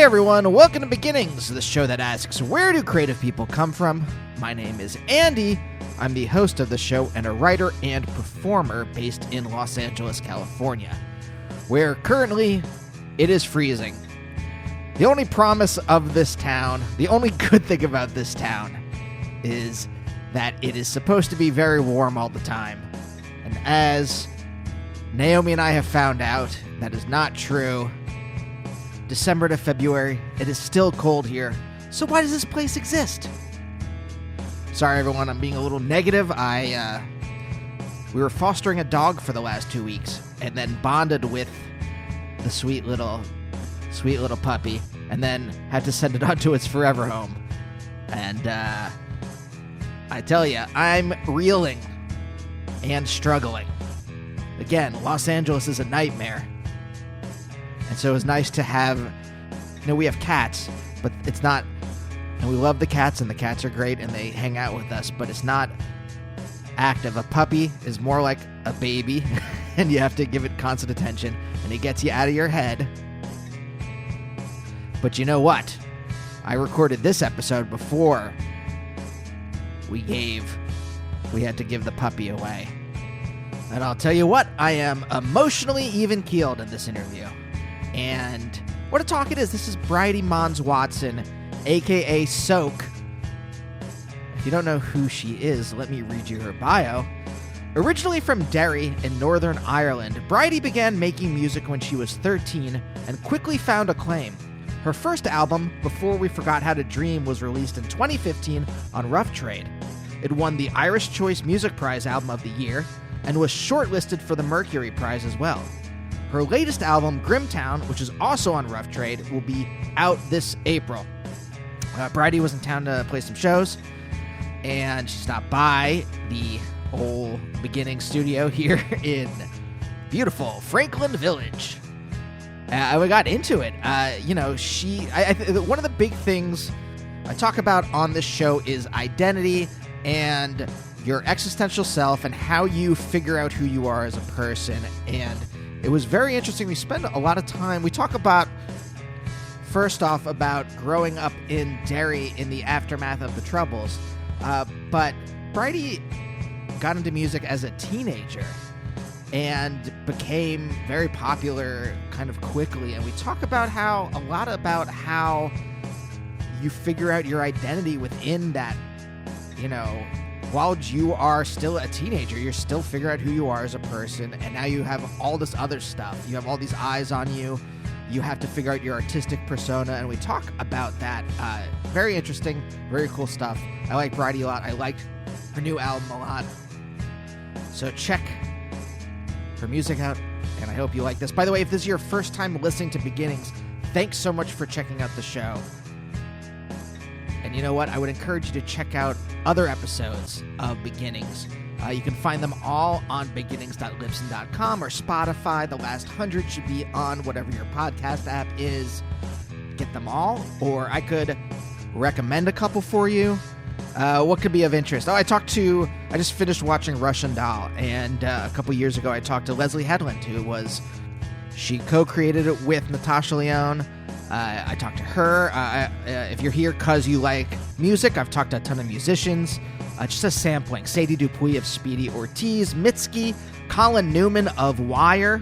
everyone, welcome to Beginnings, the show that asks, where do creative people come from? My name is Andy. I'm the host of the show and a writer and performer based in Los Angeles, California, where currently it is freezing. The only promise of this town, the only good thing about this town, is that it is supposed to be very warm all the time. And as Naomi and I have found out, that is not true. December to February, it is still cold here. So why does this place exist? Sorry, everyone, I'm being a little negative. We were fostering a dog for the last 2 weeks, and then bonded with the sweet little puppy, and then had to send it on to its forever home. And I tell you, I'm reeling and struggling. Again, Los Angeles is a nightmare. And so it was nice to have, we have cats, but it's not, and we love the cats, and the cats are great, and they hang out with us, but it's not active. A puppy is more like a baby, and you have to give it constant attention, and it gets you out of your head. But you know what? I recorded this episode before we had to give the puppy away. And I'll tell you what, I am emotionally even-keeled in this interview. And what a talk it is. This is Bridie Mons Watson, a.k.a. Soak. If you don't know who she is, let me read you her bio. Originally from Derry in Northern Ireland, Bridie began making music when she was 13 and quickly found acclaim. Her first album, Before We Forgot How to Dream, was released in 2015 on Rough Trade. It won the Irish Choice Music Prize Album of the Year and was shortlisted for the Mercury Prize as well. Her latest album, Grimtown, which is also on Rough Trade, will be out this April. Bridie was in town to play some shows, and she stopped by the old Beginning studio here in beautiful Franklin Village. We got into it. One of the big things I talk about on this show is identity and your existential self and how you figure out who you are as a person. And it was very interesting. We spend a lot of time. We talk about, first off, about growing up in Derry in the aftermath of the Troubles. But Bridie got into music as a teenager and became very popular kind of quickly. And we talk about a lot about how you figure out your identity within that, while you are still a teenager, you're still figuring out who you are as a person, and now you have all this other stuff. You have all these eyes on you. You have to figure out your artistic persona, and we talk about that. Very interesting, very cool stuff. I like Bridie a lot. I liked her new album a lot. So check her music out, and I hope you like this. By the way, if this is your first time listening to Beginnings, thanks so much for checking out the show. And you know what? I would encourage you to check out other episodes of Beginnings. You can find them all on beginnings.libsyn.com or Spotify. The last 100 should be on whatever your podcast app is. Get them all. Or I could recommend a couple for you. What could be of interest? I just finished watching Russian Doll. And a couple years ago, I talked to Leslie Headland, she co-created it with Natasha Lyonne. I talked to her. If you're here because you like music, I've talked to a ton of musicians. Just a sampling. Sadie Dupuis of Speedy Ortiz, Mitski, Colin Newman of Wire,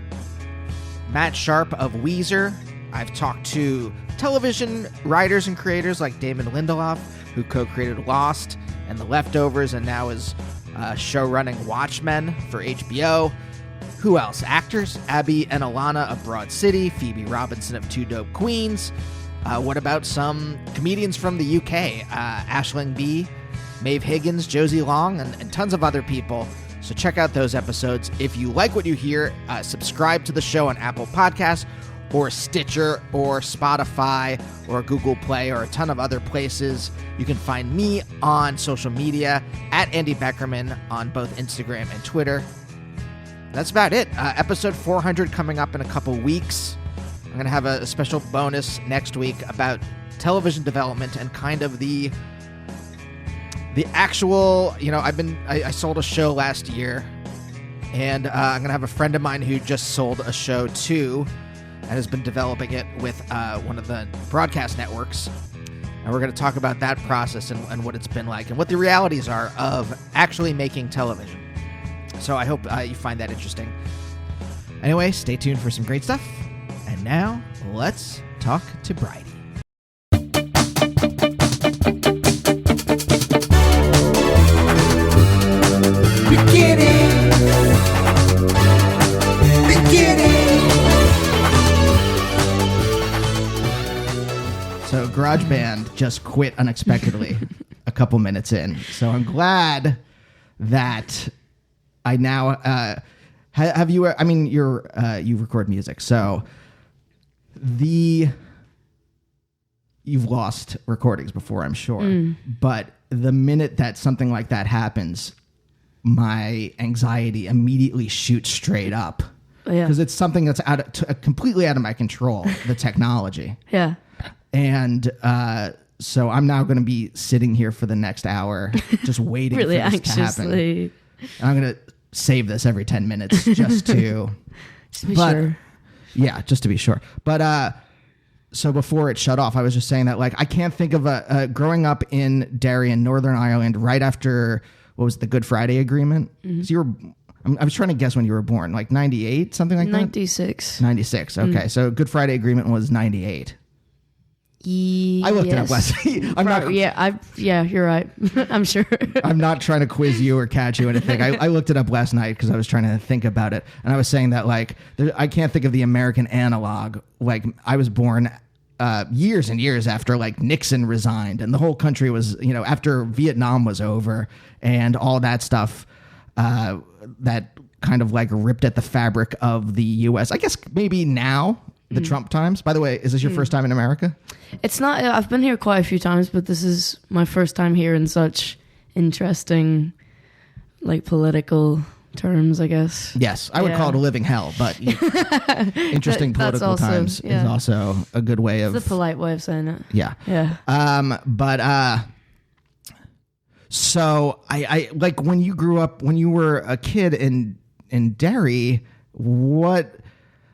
Matt Sharp of Weezer. I've talked to television writers and creators like Damon Lindelof, who co-created Lost and The Leftovers and now is show-running Watchmen for HBO. Who else? Actors, Abby and Alana of Broad City, Phoebe Robinson of Two Dope Queens. What about some comedians from the UK? Aisling Bea, Maeve Higgins, Josie Long, and tons of other people. So check out those episodes. If you like what you hear, subscribe to the show on Apple Podcasts or Stitcher or Spotify or Google Play or a ton of other places. You can find me on social media at Andy Beckerman on both Instagram and Twitter. That's about it. Episode 400 coming up in a couple weeks. I'm going to have a special bonus next week about television development and kind of the actual, I sold a show last year, and I'm going to have a friend of mine who just sold a show too. and has been developing it with one of the broadcast networks. And we're going to talk about that process and what it's been like and what the realities are of actually making television. So I hope you find that interesting. Anyway, stay tuned for some great stuff. And now, let's talk to Bridie. So GarageBand just quit unexpectedly a couple minutes in. So I'm glad that I now have you. I mean, you record music, so you've lost recordings before, I'm sure. But the minute that something like that happens, my anxiety immediately shoots straight up because it's something that's completely out of my control. The technology, Yeah. and so I'm now going to be sitting here for the next hour, just waiting Really for this to happen. anxiously. And I'm going to save this every 10 minutes just to be sure. Yeah, just to be sure. But so before it shut off, I was just saying that like I can't think of growing up in Derry in Northern Ireland right after what was the Good Friday Agreement. So I was trying to guess when you were born, like 98, something like 96. that. 96. Okay, so Good Friday Agreement was 98. I looked it up last night. You're right. I'm sure. I'm not trying to quiz you or catch you or anything. I looked it up last night because I was trying to think about it. And I was saying that like, I can't think of the American analog. Like I was born years and years after like Nixon resigned and the whole country was, after Vietnam was over and all that stuff that kind of like ripped at the fabric of the U.S. I guess maybe now, the Trump times. By the way, is this your first time in America? It's not. I've been here quite a few times, but this is my first time here in such interesting, like political terms, I guess. Yes, I would call it a living hell, but interesting political also, times is also a good way of... It's the polite way of saying it. Yeah. Yeah. So I like when you grew up, when you were a kid in Derry, what...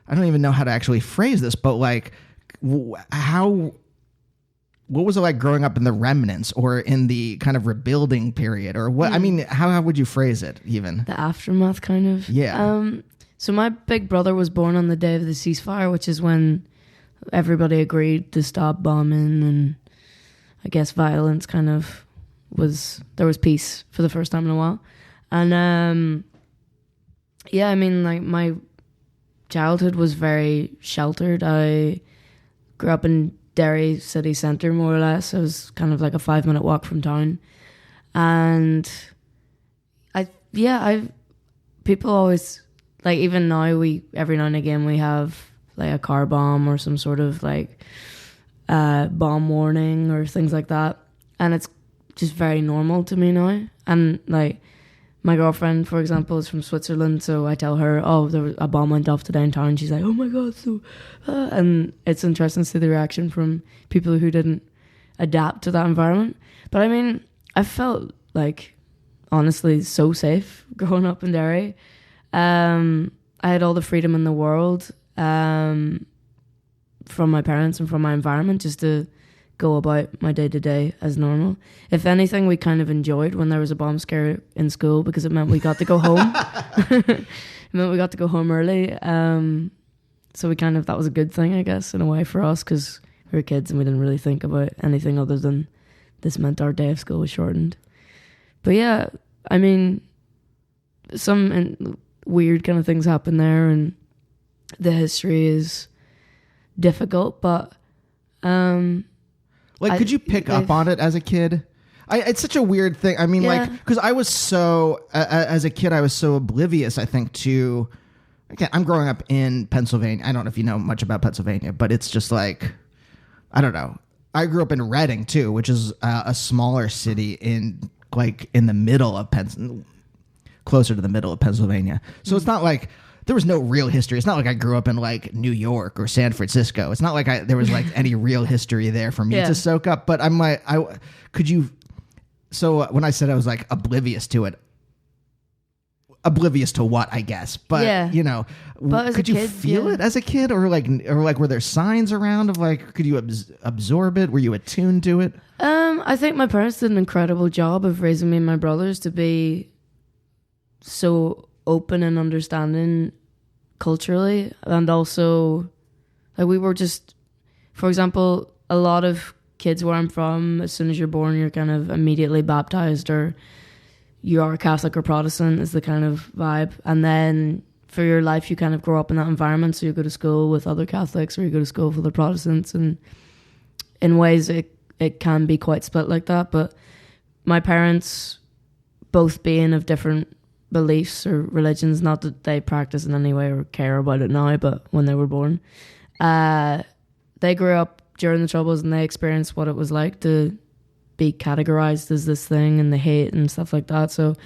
I don't even know how to actually phrase this, but like what was it like growing up in the remnants or in the kind of rebuilding period or what? I mean, how would you phrase it even? The aftermath kind of. Yeah. So my big brother was born on the day of the ceasefire, which is when everybody agreed to stop bombing and I guess violence kind of there was peace for the first time in a while. And yeah, I mean like my childhood was very sheltered. I grew up in Derry city centre, more or less. It was kind of like a 5-minute walk from town. And people always, like even now, every now and again we have like a car bomb or some sort of like bomb warning or things like that. And it's just very normal to me now. And like, my girlfriend, for example, is from Switzerland, so I tell her, there was a bomb went off today in town, and she's like, oh my God, and it's interesting to see the reaction from people who didn't adapt to that environment. But I mean, I felt like, honestly, so safe growing up in Derry. I had all the freedom in the world from my parents and from my environment just to go about my day-to-day as normal. If anything, we kind of enjoyed when there was a bomb scare in school because it meant we got to go home. It meant we got to go home early. So that was a good thing, I guess, in a way for us because we were kids and we didn't really think about anything other than this meant our day of school was shortened. But yeah, I mean, some weird kind of things happen there and the history is difficult, but could you pick up on it as a kid? It's such a weird thing. I mean, because I was so, as a kid, I was so oblivious, I think, to, again, I'm growing up in Pennsylvania. I don't know if you know much about Pennsylvania, but it's just like, I don't know. I grew up in Reading, too, which is a smaller city in the middle of closer to the middle of Pennsylvania. So it's not like there was no real history. It's not like I grew up in like New York or San Francisco. It's not like there was like any real history there for me to soak up. But I'm like, so when I said I was like oblivious to it, oblivious to what, I guess. But, Yeah. you know, But as a could you kid, feel yeah. it as a kid? Or like, were there signs around of like, could you absorb it? Were you attuned to it? I think my parents did an incredible job of raising me and my brothers to be so open and understanding culturally, and also like we were just, for example, a lot of kids where I'm from, as soon as you're born, you're kind of immediately baptized, or you are Catholic or Protestant is the kind of vibe, and then for your life you kind of grow up in that environment. So you go to school with other Catholics or you go to school with other Protestants, and in ways it can be quite split like that. But my parents, both being of different beliefs or religions, not that they practice in any way or care about it now, but when they were born, they grew up during the Troubles and they experienced what it was like to be categorized as this thing and the hate and stuff like that. So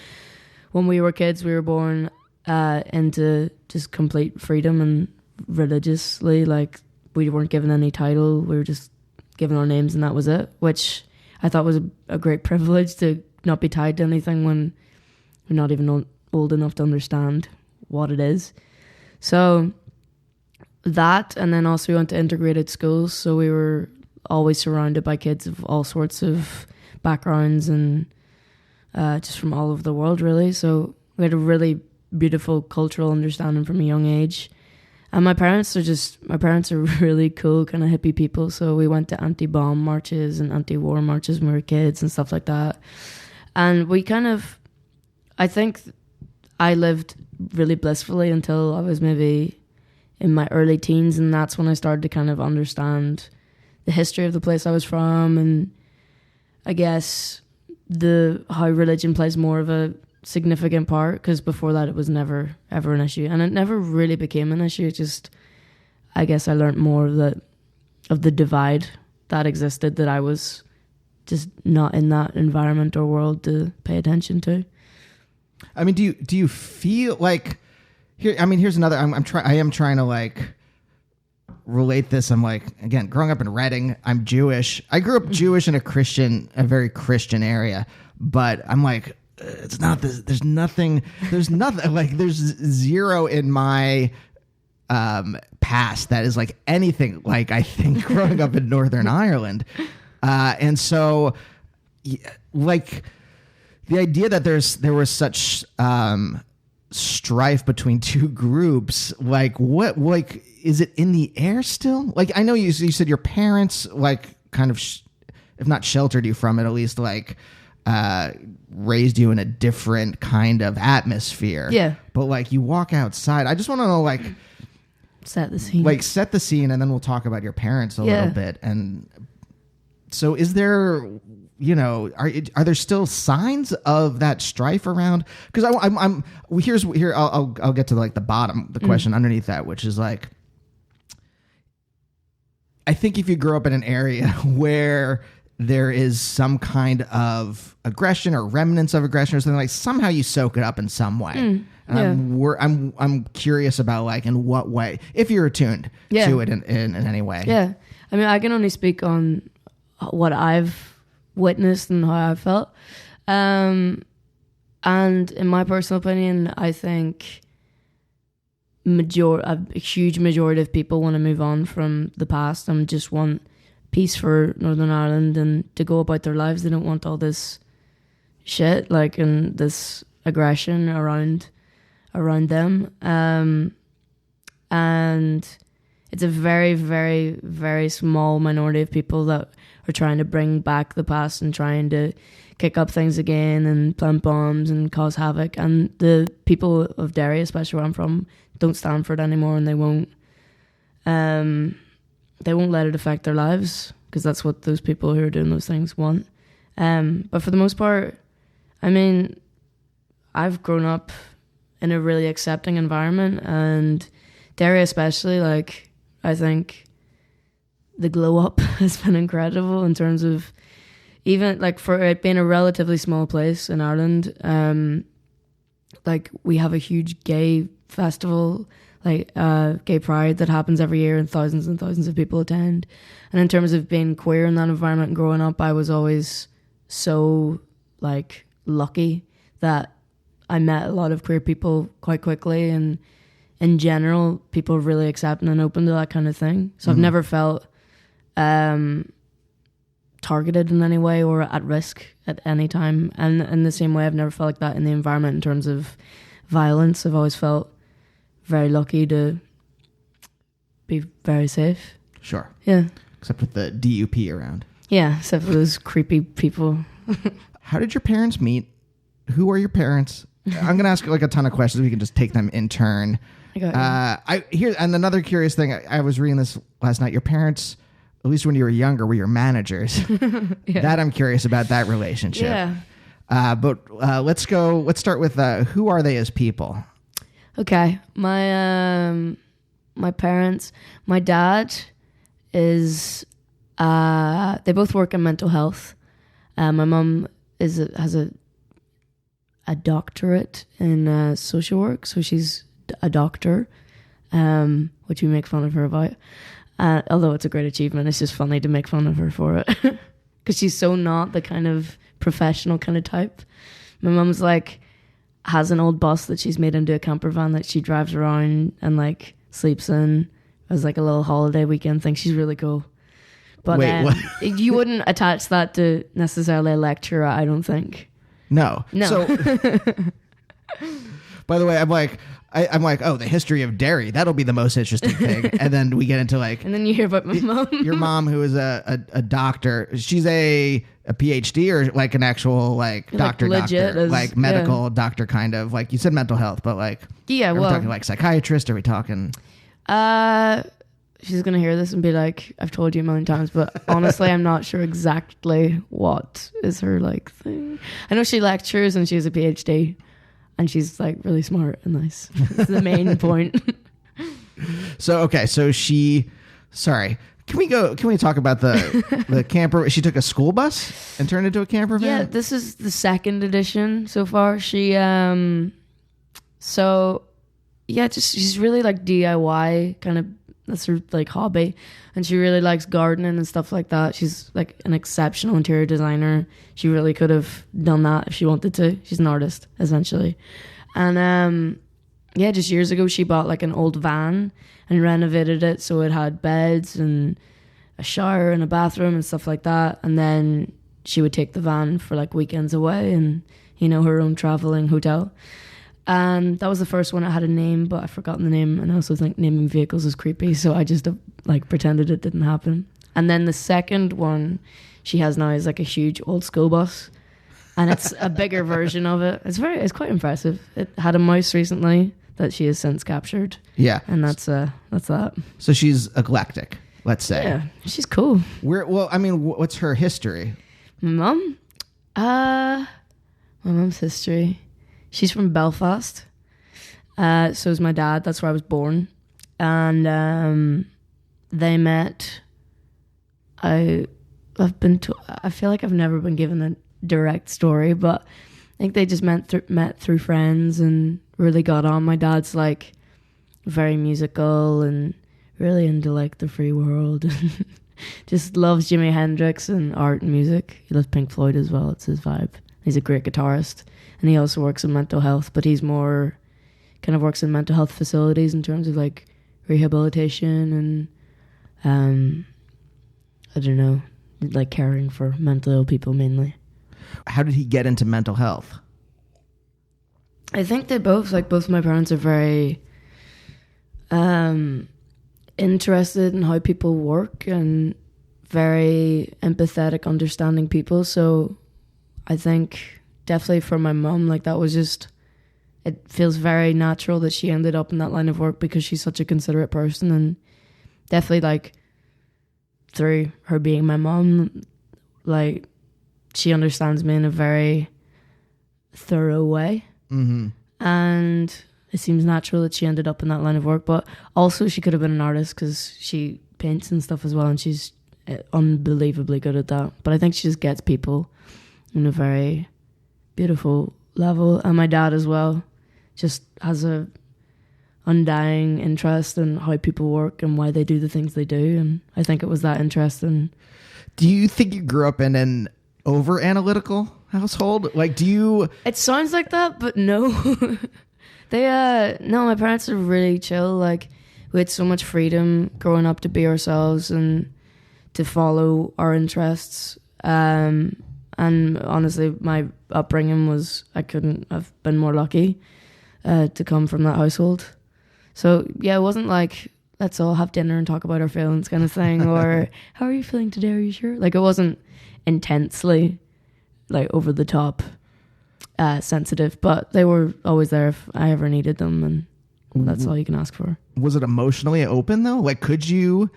when we were kids, we were born into just complete freedom, and religiously, like, we weren't given any title, we were just given our names and that was it, which I thought was a great privilege, to not be tied to anything when you're not even old enough to understand what it is. So that, and then also we went to integrated schools, so we were always surrounded by kids of all sorts of backgrounds and just from all over the world, really. So we had a really beautiful cultural understanding from a young age. And my parents are really cool kind of hippie people. So we went to anti-bomb marches and anti-war marches when we were kids and stuff like that. And we kind of, I think I lived really blissfully until I was maybe in my early teens. And that's when I started to kind of understand the history of the place I was from. And I guess how religion plays more of a significant part, because before that it was never ever an issue, and it never really became an issue. It just, I guess I learned more of the divide that existed, that I was just not in that environment or world to pay attention to. I mean, do you feel like here? I mean, here's another. I am trying to like relate this. I'm like, again, growing up in Reading, I'm Jewish. I grew up Jewish in a very Christian area, but I'm like, it's not this. There's nothing like there's zero in my past that is like anything like I think growing up in Northern Ireland, and so like the idea that there was such strife between two groups, like what, like, is it in the air still? Like, I know you said your parents like kind of if not sheltered you from it, at least like raised you in a different kind of atmosphere. Yeah. But like you walk outside, I just want to know, like, Set the scene. like set the scene, and then we'll talk about your parents a little bit. And so is there, you know, are there still signs of that strife around? Because I'll get to like the bottom, the question underneath that, which is like, I think if you grow up in an area where there is some kind of aggression or remnants of aggression or something, like somehow you soak it up in some way. And I'm curious about like in what way, if you're attuned to it in any way. Yeah. I mean, I can only speak on what I've witnessed and how I felt. And in my personal opinion, I think a huge majority of people want to move on from the past and just want peace for Northern Ireland and to go about their lives. They don't want all this shit, like, and this aggression around them. And it's a very, very, very small minority of people that are trying to bring back the past and trying to kick up things again and plant bombs and cause havoc. And the people of Derry, especially where I'm from, don't stand for it anymore, and they won't let it affect their lives, because that's what those people who are doing those things want. But for the most part, I mean, I've grown up in a really accepting environment, and Derry especially, like, I think the glow up has been incredible in terms of, even like for it being a relatively small place in Ireland, like we have a huge gay festival, like Gay Pride, that happens every year and thousands of people attend. And in terms of being queer in that environment and growing up, I was always so like lucky that I met a lot of queer people quite quickly, and in general, people are really accepting and open to that kind of thing. So I've never felt targeted in any way or at risk at any time. And in the same way, I've never felt like that in the environment in terms of violence. I've always felt very lucky to be very safe. Sure. Yeah. Except with the DUP around. Yeah, except for those creepy people. How did your parents meet? Who are your parents? I'm going to ask like a ton of questions. We can just take them in turn. And another curious thing, I was reading this last night. Your parents, at least when you were younger, were your managers. Yeah. That I'm curious about that relationship. Yeah. But let's start with who are they as people? Okay. My parents, my dad is, they both work in mental health. My mum has a doctorate in social work, so she's a doctor, which we make fun of her about. Although it's a great achievement, it's just funny to make fun of her for it because she's so not the kind of professional kind of type. My mum's like has an old bus that she's made into a camper van that she drives around and like sleeps in as like a little holiday weekend thing. She's really cool. But Wait, what? You wouldn't attach that to necessarily a lecturer, I don't think. No. So, by the way, I'm like, oh, the history of dairy. That'll be the most interesting thing. And then we get into like, and then you hear about my mom. Your mom, who is a doctor. She's a PhD or like an actual like doctor, like medical doctor kind of. Like you said, mental health, but like, are we talking like psychiatrist? Are we talking? She's going to hear this and be like, I've told you a million times, but honestly, I'm not sure exactly what is her like thing. I know she lectures and she has a PhD and she's like really smart and nice. That's the main point. So can we talk about the camper? She took a school bus and turned it into a camper van? Yeah, this is the second edition so far. She, she's really like DIY kind of. That's her like hobby, and she really likes gardening and stuff like that. She's like an exceptional interior designer. She really could have done that if she wanted to. She's an artist essentially, and just years ago she bought like an old van and renovated it so it had beds and a shower and a bathroom and stuff like that. And then she would take the van for like weekends away and her own traveling hotel. And that was the first one. It had a name, but I've forgotten the name. And I also think naming vehicles is creepy, so I just like pretended it didn't happen. And then the second one she has now is like a huge old school bus, and it's a bigger version of it. It's quite impressive. It had a mouse recently that she has since captured. Yeah, and that's that. So she's eclectic, let's say. Yeah, she's cool. What's her history? My mom's history. She's from Belfast. So is my dad. That's where I was born. And they met. I feel like I've never been given a direct story, but I think they just met through friends and really got on. My dad's like very musical and really into like the free world and just loves Jimi Hendrix and art and music. He loves Pink Floyd as well. It's his vibe. He's a great guitarist. And he also works in mental health, but he's more kind of works in mental health facilities in terms of like rehabilitation and I don't know, like caring for mentally ill people mainly. How did he get into mental health? I think they both of my parents are very interested in how people work and very empathetic, understanding people. So I think definitely for my mum, like that was just, it feels very natural that she ended up in that line of work because she's such a considerate person. And definitely like through her being my mum, like she understands me in a very thorough way. Mm-hmm. And it seems natural that she ended up in that line of work. But also she could have been an artist because she paints and stuff as well, and she's unbelievably good at that. But I think she just gets people in a very beautiful level. And my dad as well just has a undying interest in how people work and why they do the things they do. And I think it was that interest in. Do you think you grew up in an over analytical household? Like, do you? It sounds like that, but no. No, my parents are really chill. Like, we had so much freedom growing up to be ourselves and to follow our interests. And honestly, my upbringing was, I couldn't have been more lucky to come from that household. So yeah, it wasn't like, let's all have dinner and talk about our feelings kind of thing, or how are you feeling today? Are you sure? Like, it wasn't intensely like over the top sensitive, but they were always there if I ever needed them, and that's all you can ask for. Was it emotionally open though? Like, could you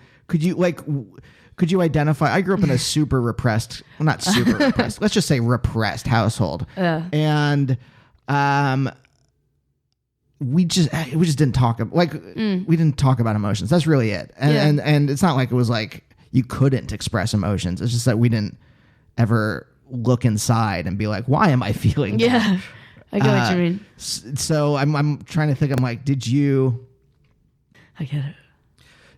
identify? I grew up in a super repressed, well, not super repressed, let's just say repressed household. And we just didn't talk we didn't talk about emotions. That's really it. And it's not like it was like you couldn't express emotions. It's just that we didn't ever look inside and be like, why am I feeling that? I get what you mean. So I'm trying to think. I'm like, I get it.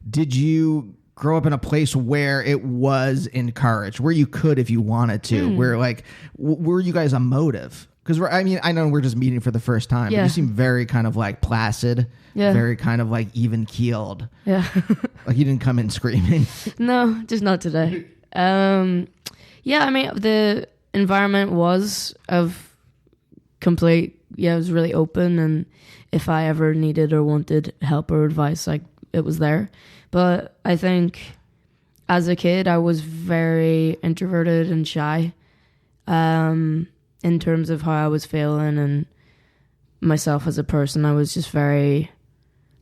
Did you grow up in a place where it was encouraged, where you could if you wanted to, where like were you guys emotive? Because I know we're just meeting for the first time, but you seem very kind of like placid, very kind of like even keeled. Yeah. Like you didn't come in screaming. No, just not today. Yeah, I mean, the environment was of complete, it was really open, and if I ever needed or wanted help or advice, like, it was there. But I think as a kid, I was very introverted and shy in terms of how I was feeling and myself as a person. I was just very,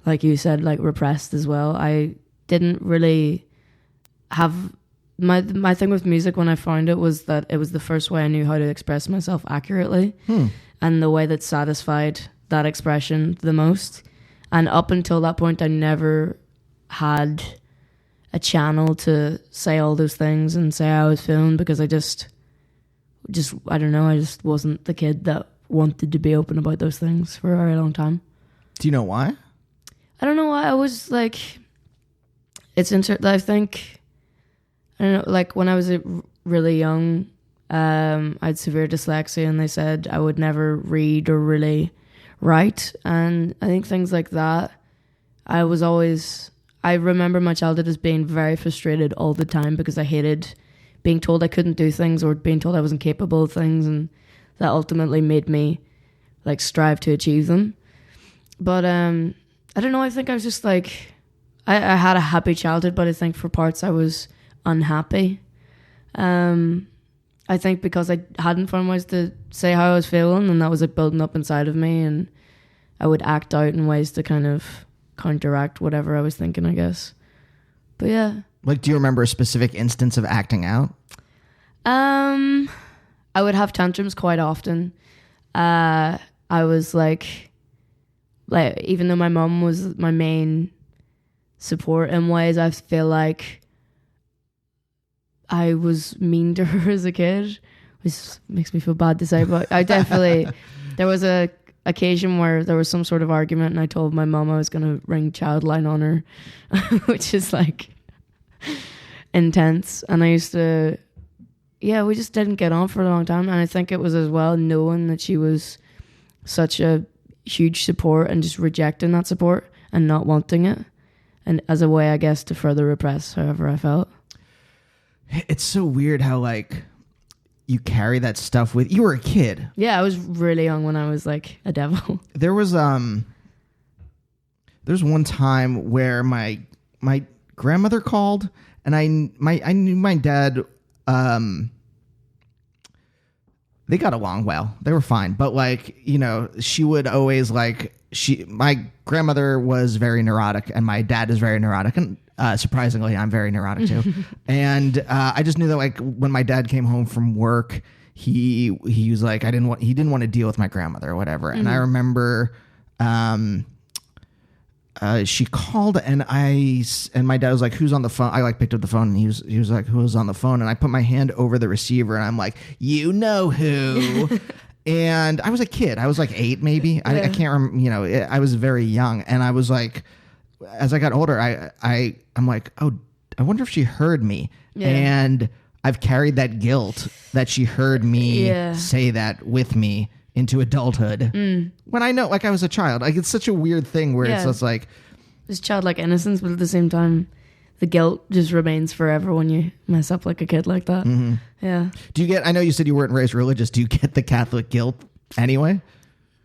like you said, like repressed as well. I didn't really have... My thing with music when I found it was that it was the first way I knew how to express myself accurately, and the way that satisfied that expression the most. And up until that point, I never had a channel to say all those things and say how I was feeling, because I just I don't know, I just wasn't the kid that wanted to be open about those things for a very long time. Do you know why? I don't know why. I was like, I think... I don't know, like when I was really young, I had severe dyslexia, and they said I would never read or really write. And I think things like that, I remember my childhood as being very frustrated all the time because I hated being told I couldn't do things or being told I wasn't capable of things. And that ultimately made me like strive to achieve them. But I don't know, I think I was just like, I had a happy childhood, but I think for parts I was unhappy. I think because I hadn't found ways to say how I was feeling, and that was like building up inside of me, and I would act out in ways to kind of counteract whatever I was thinking, I guess. But yeah. Like, do you remember a specific instance of acting out? I would have tantrums quite often. I was like even though my mom was my main support in ways, I feel like I was mean to her as a kid, which makes me feel bad to say, but I definitely, there was a occasion where there was some sort of argument and I told my mom I was going to ring Childline on her, which is like intense. And I used to, we just didn't get on for a long time. And I think it was as well knowing that she was such a huge support and just rejecting that support and not wanting it. And as a way, I guess, to further repress however I felt. It's so weird how like you carry that stuff with you. Were a kid. Yeah, I was really young when I was like a devil. There's one time where my grandmother called, and I knew my dad. They got along well. They were fine, but like, you know, she would always like my grandmother was very neurotic, and my dad is very neurotic, and surprisingly, I'm very neurotic too. And I just knew that like when my dad came home from work, he was like, he didn't want to deal with my grandmother or whatever. Mm-hmm. And I remember she called, and my dad was like, "Who's on the phone?" I like picked up the phone, and he was like, "Who's on the phone?" And I put my hand over the receiver, and I'm like, "You know who?" And I was a kid. I was like 8, maybe. Yeah. I can't remember. You know, I was very young, and I was like, as I got older, I'm like, oh, I wonder if she heard me. Yeah. And I've carried that guilt that she heard me say that with me into adulthood. When I know, like, I was a child. Like, it's such a weird thing where it's just like... There's childlike innocence, but at the same time, the guilt just remains forever when you mess up like a kid like that. Mm-hmm. Yeah. Do you get... I know you said you weren't raised religious. Do you get the Catholic guilt anyway?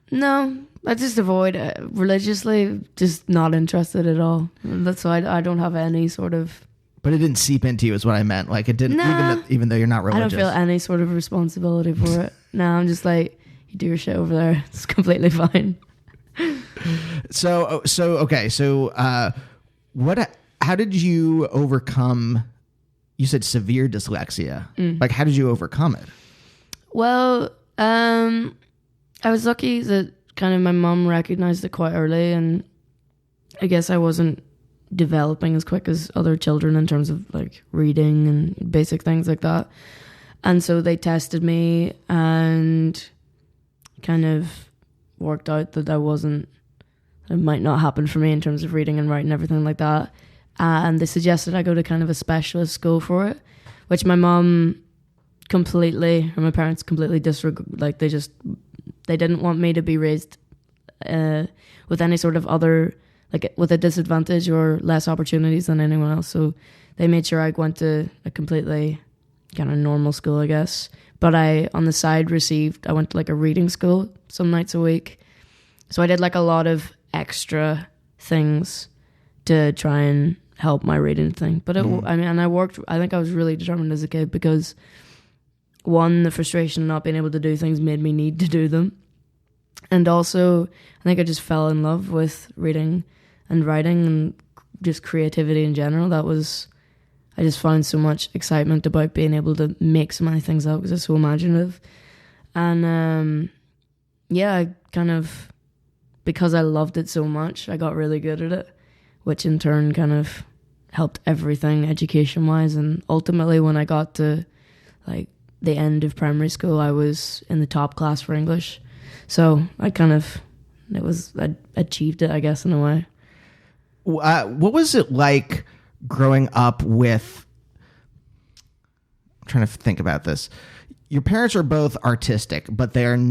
No. I just avoid it religiously, just not interested at all. That's why I don't have any sort of... But it didn't seep into you is what I meant. Like, it didn't, even though you're not religious. I don't feel any sort of responsibility for it. No, I'm just like, you do your shit over there. It's completely fine. So how did you overcome, you said severe dyslexia. Like, how did you overcome it? Well, I was lucky that kind of my mom recognized it quite early, and I guess I wasn't developing as quick as other children in terms of like reading and basic things like that. And so they tested me and kind of worked out that it might not happen for me in terms of reading and writing and everything like that. And they suggested I go to kind of a specialist school for it, which my mom completely, or my parents completely disregard. Like, they didn't want me to be raised with any sort of other, like, with a disadvantage or less opportunities than anyone else. So they made sure I went to a completely kind of normal school, I guess. But I, on the side, I went to like a reading school some nights a week. So I did like a lot of extra things to try and help my reading thing. But I think I was really determined as a kid because, one, the frustration of not being able to do things made me need to do them. And also, I think I just fell in love with reading and writing and just creativity in general. I just found so much excitement about being able to make so many things up because it's so imaginative. And I kind of, because I loved it so much, I got really good at it, which in turn kind of helped everything education-wise. And ultimately, when I got to like the end of primary school, I was in the top class for English. So I achieved it, I guess, in a way. What was it like growing up with, I'm trying to think about this. Your parents are both artistic, but they don't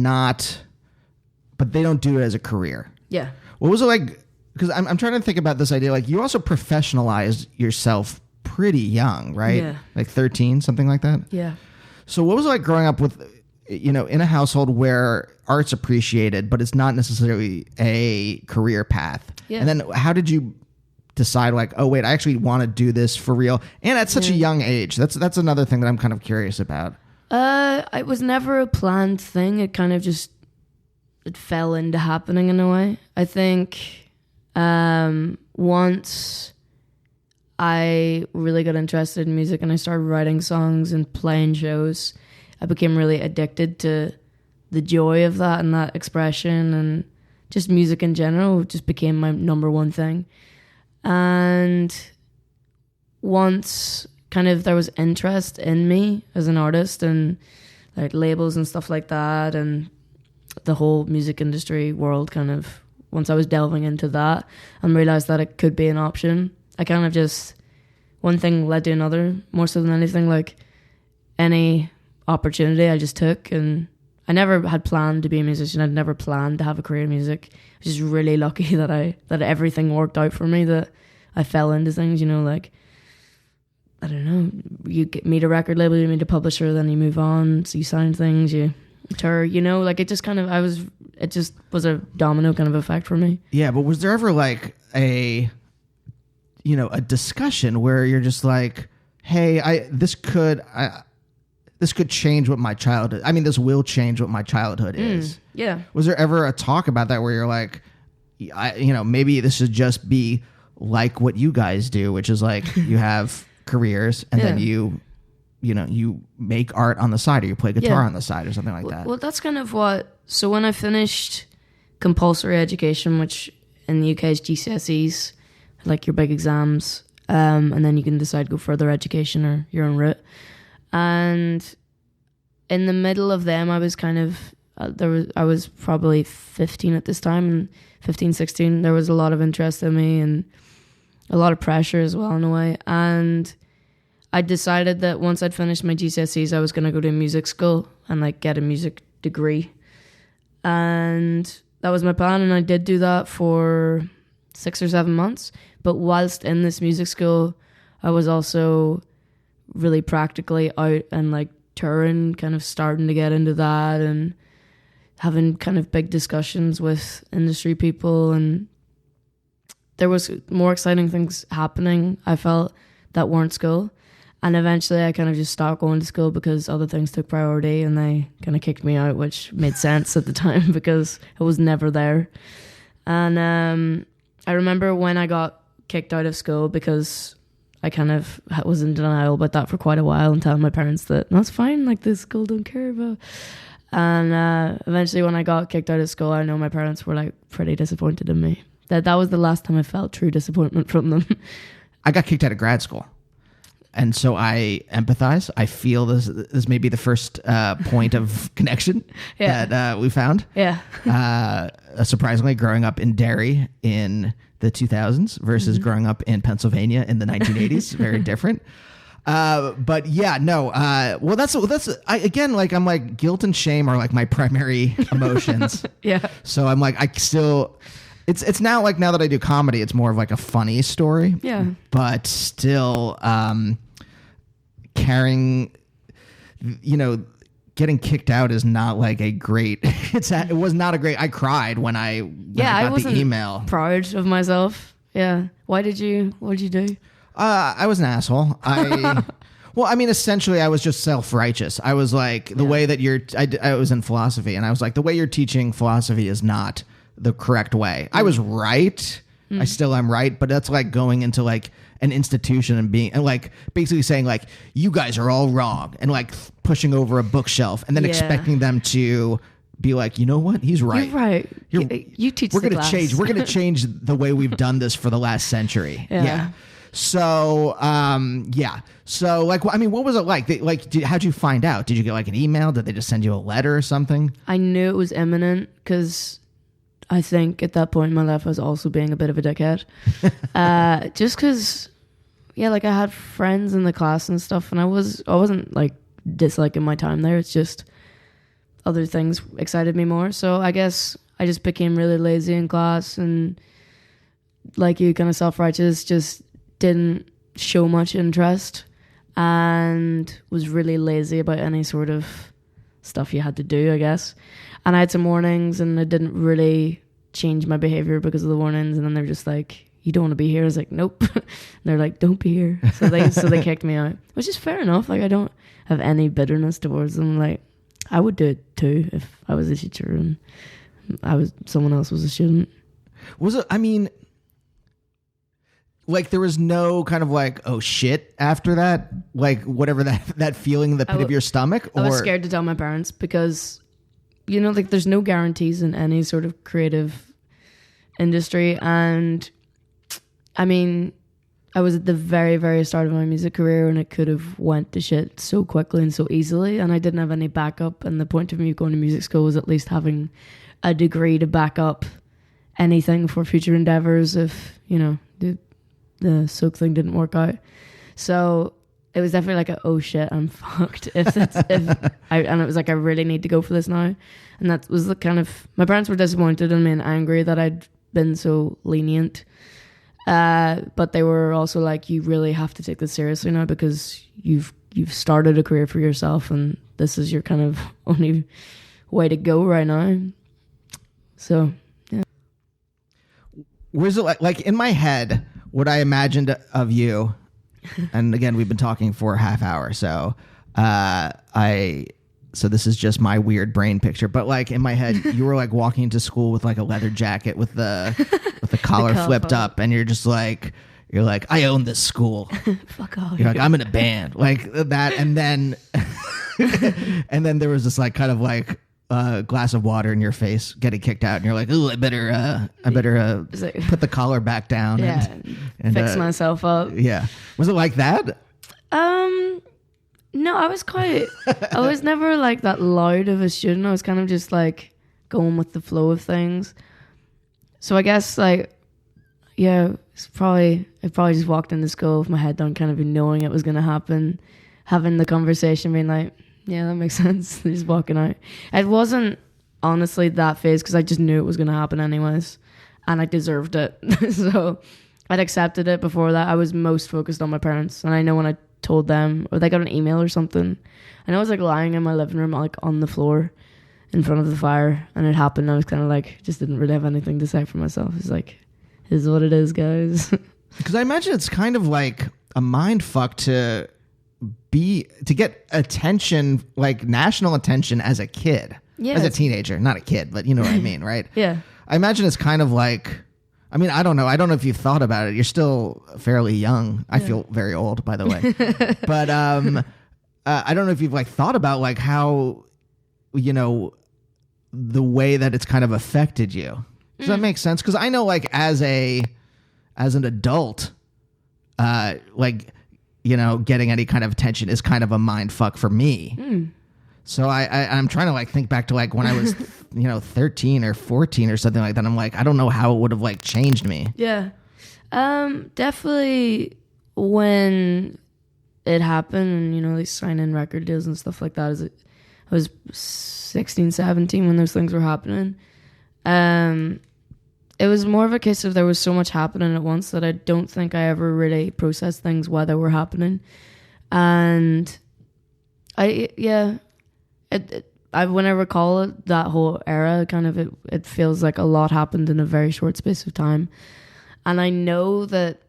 do it as a career. Yeah. What was it like? Because I'm trying to think about this idea. Like, you also professionalized yourself pretty young, right? Yeah. Like 13, something like that? Yeah. So what was it like growing up with, in a household where art's appreciated, but it's not necessarily a career path? Yeah. And then how did you decide, like, oh wait, I actually want to do this for real, and at such a young age? That's another thing that I'm kind of curious about. It was never a planned thing. It kind of just, it fell into happening in a way. I think once I really got interested in music and I started writing songs and playing shows, I became really addicted to the joy of that and that expression, and just music in general just became my number one thing. And once kind of there was interest in me as an artist and like labels and stuff like that, and the whole music industry world, kind of, once I was delving into that and realized that it could be an option, I kind of just, one thing led to another, more so than anything. Like, any opportunity I just took, and I never had planned to be a musician. I'd never planned to have a career in music. I was just really lucky that everything worked out for me, that I fell into things, like, I don't know, you meet a record label, you meet a publisher, then you move on, so you sign things, you tour, like, it just kind of, it just was a domino kind of effect for me. Yeah, but was there ever like a discussion where you're just like, hey, this could change what my childhood, this will change what my childhood is? Yeah. Was there ever a talk about that where you're like, maybe this should just be like what you guys do, which is like, you have careers and then you make art on the side, or you play guitar on the side, or something like that? Well, that's kind of what, so when I finished compulsory education, which in the UK is GCSEs, like your big exams, and then you can decide to go further education or your own route. And in the middle of them, I was kind of, I was probably 15 at this time, and 15, 16, there was a lot of interest in me and a lot of pressure as well, in a way. And I decided that once I'd finished my GCSEs, I was going to go to music school and like get a music degree. And that was my plan. And I did do that for 6 or 7 months. But whilst in this music school, I was also really practically out and like touring, kind of starting to get into that and having kind of big discussions with industry people. And there was more exciting things happening, I felt, that weren't school. And eventually I kind of just stopped going to school because other things took priority and they kind of kicked me out, which made sense at the time because I was never there. And I remember when I got kicked out of school because I kind of was in denial about that for quite a while and telling my parents that that's fine, like the school don't care about. And eventually when I got kicked out of school, I know my parents were like pretty disappointed in me. That was the last time I felt true disappointment from them. I got kicked out of grad school. And so I empathize. I feel this may be the first point of connection that we found. Yeah. Surprisingly, growing up in Derry in the 2000s versus growing up in Pennsylvania in the 1980s, very different. But yeah, no. Well, that's again, like I'm like guilt and shame are like my primary emotions. Yeah. So I'm like It's now like, now that I do comedy, it's more of like a funny story. Yeah. But still, carrying, getting kicked out is not like a great, it was not a great, I cried when I got the email. Proud of myself. Yeah. What did you do? I was an asshole. Well, I mean, essentially, I was just self-righteous. I was like, the way that I was in philosophy, and I was like, the way you're teaching philosophy is not the correct way. I was right. I still am right, but that's like going into like an institution and like basically saying like, you guys are all wrong, and like pushing over a bookshelf and then expecting them to be like, you know what? He's right. You're right. You teach. We're going to change. We're going to change the way we've done this for the last century. Yeah. So, So, like, I mean, what was it like? How'd you find out? Did you get like an email? Did they just send you a letter or something? I knew it was imminent because I think at that point in my life I was also being a bit of a dickhead. Just because, like I had friends in the class and stuff, and I wasn't like disliking my time there. It's just other things excited me more. So I guess I just became really lazy in class, and like you, kind of self-righteous, just didn't show much interest and was really lazy about any sort of stuff you had to do, I guess. And I had some warnings, and it didn't really change my behavior because of the warnings. And then they're just like, you don't want to be here. I was like, nope. And they're like, don't be here. So they kicked me out, which is fair enough. Like, I don't have any bitterness towards them. Like, I would do it too if I was a teacher and someone else was a student. Was it, I mean, like there was no kind of like, oh shit after that? Like whatever that feeling in the pit of your stomach? I was scared to tell my parents because, like there's no guarantees in any sort of creative industry. And I mean, I was at the very, very start of my music career, and it could have went to shit so quickly and so easily. And I didn't have any backup. And the point of me going to music school was at least having a degree to back up anything for future endeavors if, the soak thing didn't work out. So it was definitely like oh shit, I'm fucked. And it was like, I really need to go for this now. And that was the kind of, my parents were disappointed in me and angry that I'd been so lenient. But they were also like, you really have to take this seriously now because you've started a career for yourself, and this is your kind of only way to go right now. So, yeah. Was it like in my head, what I imagined of you, and again, we've been talking for a half hour, so so this is just my weird brain picture, but like in my head, you were like walking into school with like a leather jacket with the collar flipped up, and you're like, I own this school. Fuck off. You're like, I'm in a band, like that, and then and then there was this like kind of like glass of water in your face, getting kicked out, and you're like, "Ooh, I better put the collar back down." Yeah, and fix myself up. Yeah, was it like that? No, I was never like that loud of a student. I was kind of just like going with the flow of things. So I guess like, yeah, I probably just walked into school with my head down, kind of knowing it was going to happen, having the conversation, being like, yeah, that makes sense. Just walking out. It wasn't honestly that phase because I just knew it was going to happen anyways, and I deserved it. So I'd accepted it before that. I was most focused on my parents, and I know when I told them, or they got an email or something, I know I was like lying in my living room, like on the floor in front of the fire, and it happened. I was kind of like, just didn't really have anything to say for myself. It's like, this is what it is, guys. Because I imagine it's kind of like a mind fuck to get attention, like national attention as a kid, as a teenager, not a kid, but you know what I mean, right? Yeah. I imagine it's kind of like, I mean, I don't know if you've thought about it. You're still fairly young. I feel very old, by the way. But I don't know if you've like thought about like how, you know, the way that it's kind of affected you. Does that make sense? Because I know like as an adult, like, you know, getting any kind of attention is kind of a mind fuck for me. So I'm trying to like think back to like when I was, you know, 13 or 14 or something like that. I'm like, I don't know how it would have like changed me. Yeah. Definitely when it happened and, you know, they sign in record deals and stuff like that. I was 16, 17 when those things were happening. It was more of a case of there was so much happening at once that I don't think I ever really processed things while they were happening. And when I recall it, that whole era, kind of it feels like a lot happened in a very short space of time. And I know that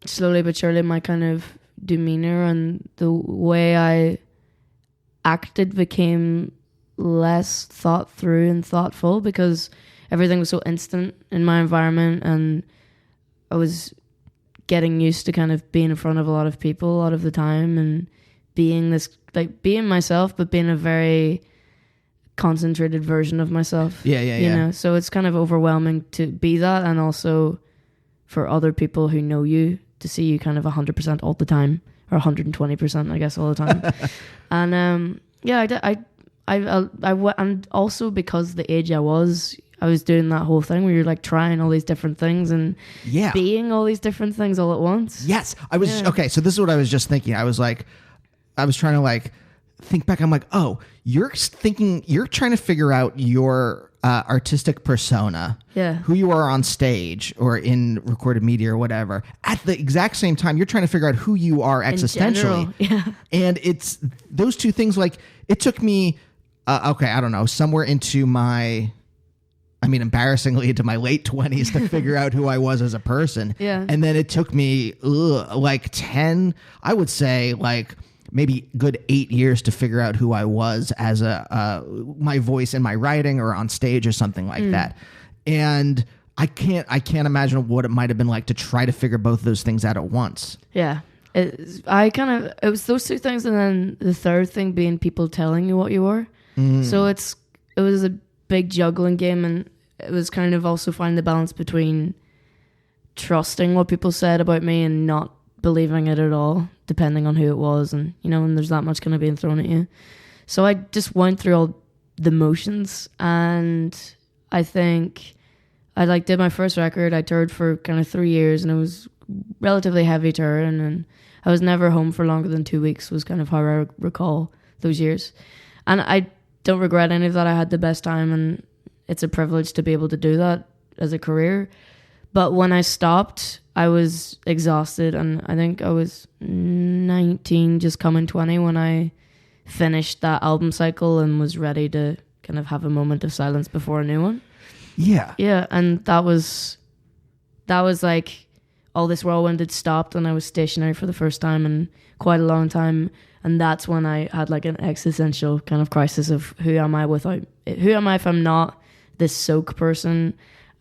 slowly but surely my kind of demeanor and the way I acted became less thought through and thoughtful because everything was so instant in my environment, and I was getting used to kind of being in front of a lot of people a lot of the time and being this, like being myself, but being a very concentrated version of myself. Yeah. You know, so it's kind of overwhelming to be that, and also for other people who know you to see you kind of 100% all the time, or 120%, I guess, all the time. And and also because the age I was doing that whole thing where you're like trying all these different things and being all these different things all at once. Yes. Okay. So this is what I was just thinking. I was trying to like think back. I'm like, oh, you're trying to figure out your artistic persona, who you are on stage or in recorded media or whatever. At the exact same time, you're trying to figure out who you are existentially. And it's those two things. Like it took me, I don't know, somewhere into my, embarrassingly into my late 20s to figure out who I was as a person. Yeah. And then it took me like 10, I would say like maybe good 8 years to figure out who I was as my voice in my writing or on stage or something like that. And I can't imagine what it might have been like to try to figure both of those things out at once. Yeah. It was those two things, and then the third thing being people telling you what you were. So it was a big juggling game, and it was kind of also finding the balance between trusting what people said about me and not believing it at all, depending on who it was, and you know, when there's that much kind of being thrown at you. So I just went through all the motions, and I think I did my first record. I toured for kind of 3 years, and it was relatively heavy touring, and I was never home for longer than 2 weeks, was kind of how I recall those years. And I don't regret any of that. I had the best time, and it's a privilege to be able to do that as a career. But when I stopped, I was exhausted, and I think I was 19, just coming 20, when I finished that album cycle and was ready to kind of have a moment of silence before a new one. Yeah. Yeah, and that was like all this whirlwind had stopped, and I was stationary for the first time in quite a long time. And that's when I had like an existential kind of crisis of who am I if I'm not this soak person,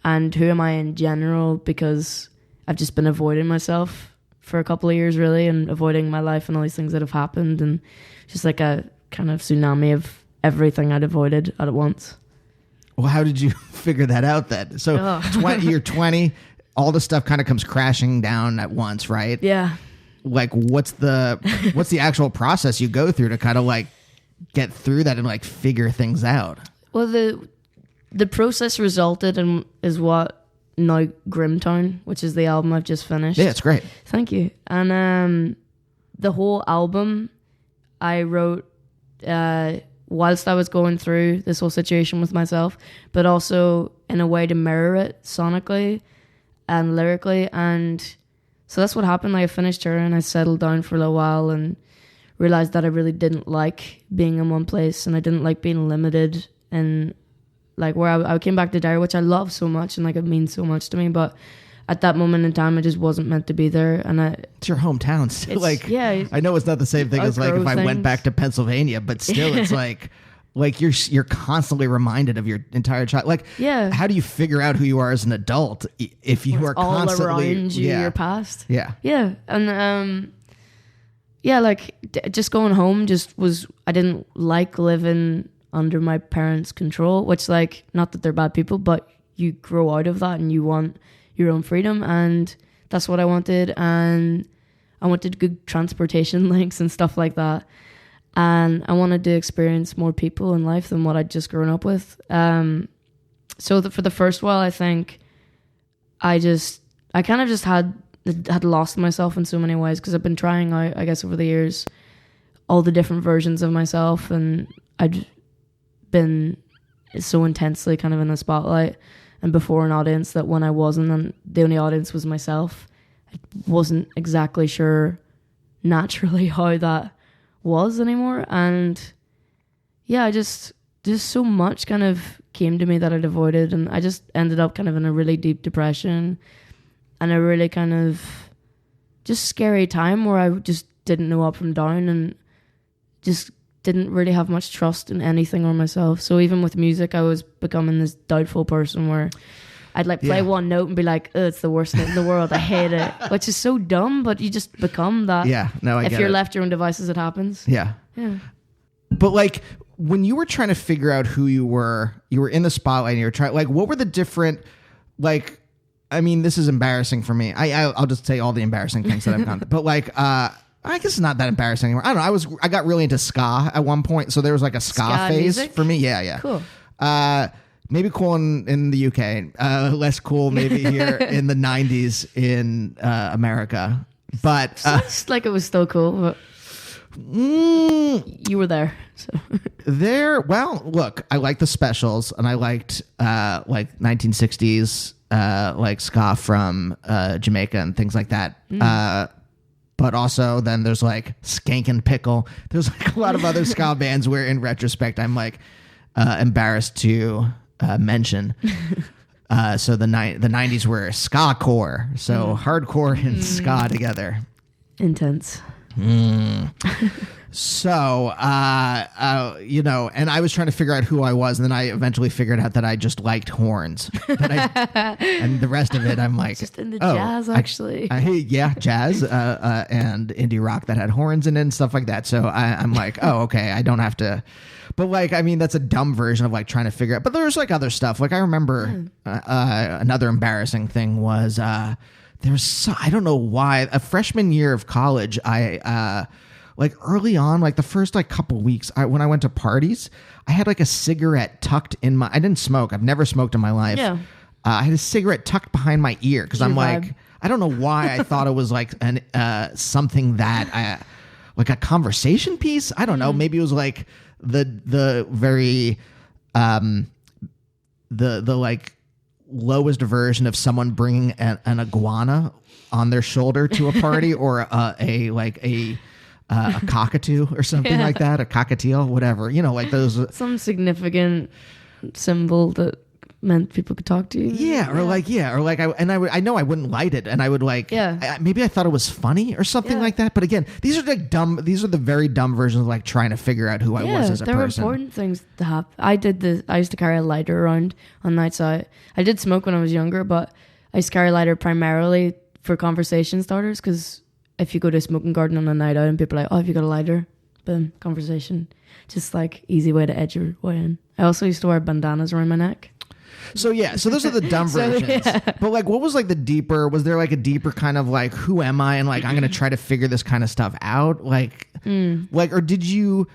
and who am I in general, because I've just been avoiding myself for a couple of years really, and avoiding my life and all these things that have happened, and just like a kind of tsunami of everything I'd avoided at once. Well, how did you figure that out then? So you're 20, all the stuff kind of comes crashing down at once, right? Yeah. Like what's the actual process you go through to kind of like get through that and like figure things out? Well, the process resulted in is what now Grimtown, which is the album I've just finished. Yeah, it's great. Thank you. And the whole album I wrote whilst I was going through this whole situation with myself, but also in a way to mirror it sonically and lyrically. And so that's what happened. Like, I finished her and I settled down for a little while and realized that I really didn't like being in one place, and I didn't like being limited. And like, where I came back to Derry, which I love so much and like it means so much to me, but at that moment in time, I just wasn't meant to be there. And it's your hometown. Still, like, yeah, I know it's not the same thing as like if I went back to Pennsylvania, but still, it's like you're constantly reminded of your entire child. Like, yeah, how do you figure out who you are as an adult if you are all constantly around you, your past? Yeah, yeah, and yeah, like just going home I didn't like living under my parents' control, which, like, not that they're bad people, but you grow out of that and you want your own freedom, and that's what I wanted. And I wanted good transportation links and stuff like that, and I wanted to experience more people in life than what I'd just grown up with. So for the first while, I think I kind of just had lost myself in so many ways, because I've been trying out, I guess, over the years, all the different versions of myself, and I'd been so intensely kind of in the spotlight and before an audience that when I wasn't, and the only audience was myself, I wasn't exactly sure naturally how that was anymore. And yeah, I just so much kind of came to me that I'd avoided, and I just ended up kind of in a really deep depression and a really kind of just scary time where I just didn't know up from down and just didn't really have much trust in anything or myself. So even with music, I was becoming this doubtful person where I'd like play one note and be like, oh, it's the worst note in the world, I hate it, which is so dumb, but you just become that. Yeah, no, I get it. If you're left your own devices, it happens. Yeah. But like, when you were trying to figure out who you were in the spotlight and you were trying, like, what were the different, like, I mean, this is embarrassing for me. I'll just say all the embarrassing things that I've gone through. But like, I guess it's not that embarrassing anymore. I don't know. I got really into ska at one point, so there was like a ska phase music? for me. Yeah. Cool. Maybe cool in the UK. Less cool maybe here in the 90s in America. But sounds like it was still cool. But you were there. So. Well, look, I liked the Specials, and I liked like 1960s like ska from Jamaica and things like that. But also then there's like Skank and Pickle. There's like a lot of other ska bands where in retrospect I'm like embarrassed to mention. So the 90s were ska core. So hardcore and ska together. Intense. So, you know, and I was trying to figure out who I was, and then I eventually figured out that I just liked horns. And the rest of it, I'm like... Just into jazz, actually. Yeah, jazz and indie rock that had horns in it and stuff like that. So I'm like, oh, okay, I don't have to... But, like, I mean, that's a dumb version of, like, trying to figure out... But there's, like, other stuff. Like, I remember another embarrassing thing was... I don't know why. A freshman year of college, like early on, like the first like couple weeks, when I went to parties, I had like a cigarette tucked in my. I didn't smoke. I've never smoked in my life. Yeah. I had a cigarette tucked behind my ear because I'm like, vibe. I don't know why I thought it was like something that like a conversation piece. I don't know. Maybe it was like the very the like lowest version of someone bringing an iguana on their shoulder to a party or a cockatoo or something like that, a cockatiel, whatever, you know, like those some significant symbol that meant people could talk to you. Yeah, or like I know I wouldn't light it, and I would like maybe I thought it was funny or something like that. But again, these are like dumb. These are the very dumb versions of like trying to figure out who I was as a person. There were important things to happen. I used to carry a lighter around on nights out. I did smoke when I was younger, but I used to carry a lighter primarily for conversation starters, because if you go to a smoking garden on a night out and people are like, oh, have you got a lighter? Boom, conversation. Just like easy way to edge your way in. I also used to wear bandanas around my neck. So those are the dumb versions. But like, what was like the deeper? Was there like a deeper kind of like, who am I? And like, I'm gonna try to figure this kind of stuff out. Like, or did you?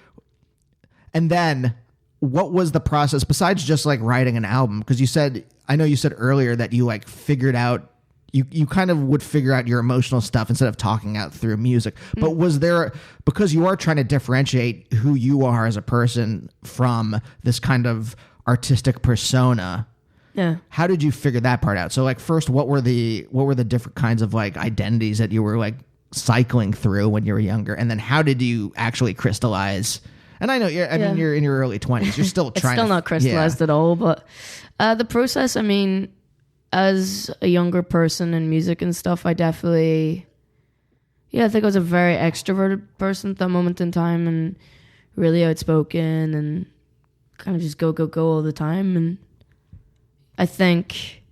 And then, what was the process besides just like writing an album? Because you said I know you said earlier that you like figured out, you kind of would figure out your emotional stuff instead of talking out through music. But was there, because you are trying to differentiate who you are as a person from this kind of artistic persona, Yeah. how did you figure that part out? So like first, what were the different kinds of like identities that you were like cycling through when you were younger? And then how did you actually crystallize? And I know I mean, you're in your early 20s. You're still It's trying still to, not crystallized at all, but the process, I mean, as a younger person in music and stuff, I definitely, I think I was a very extroverted person at that moment in time and really outspoken and kind of just go all the time. And I think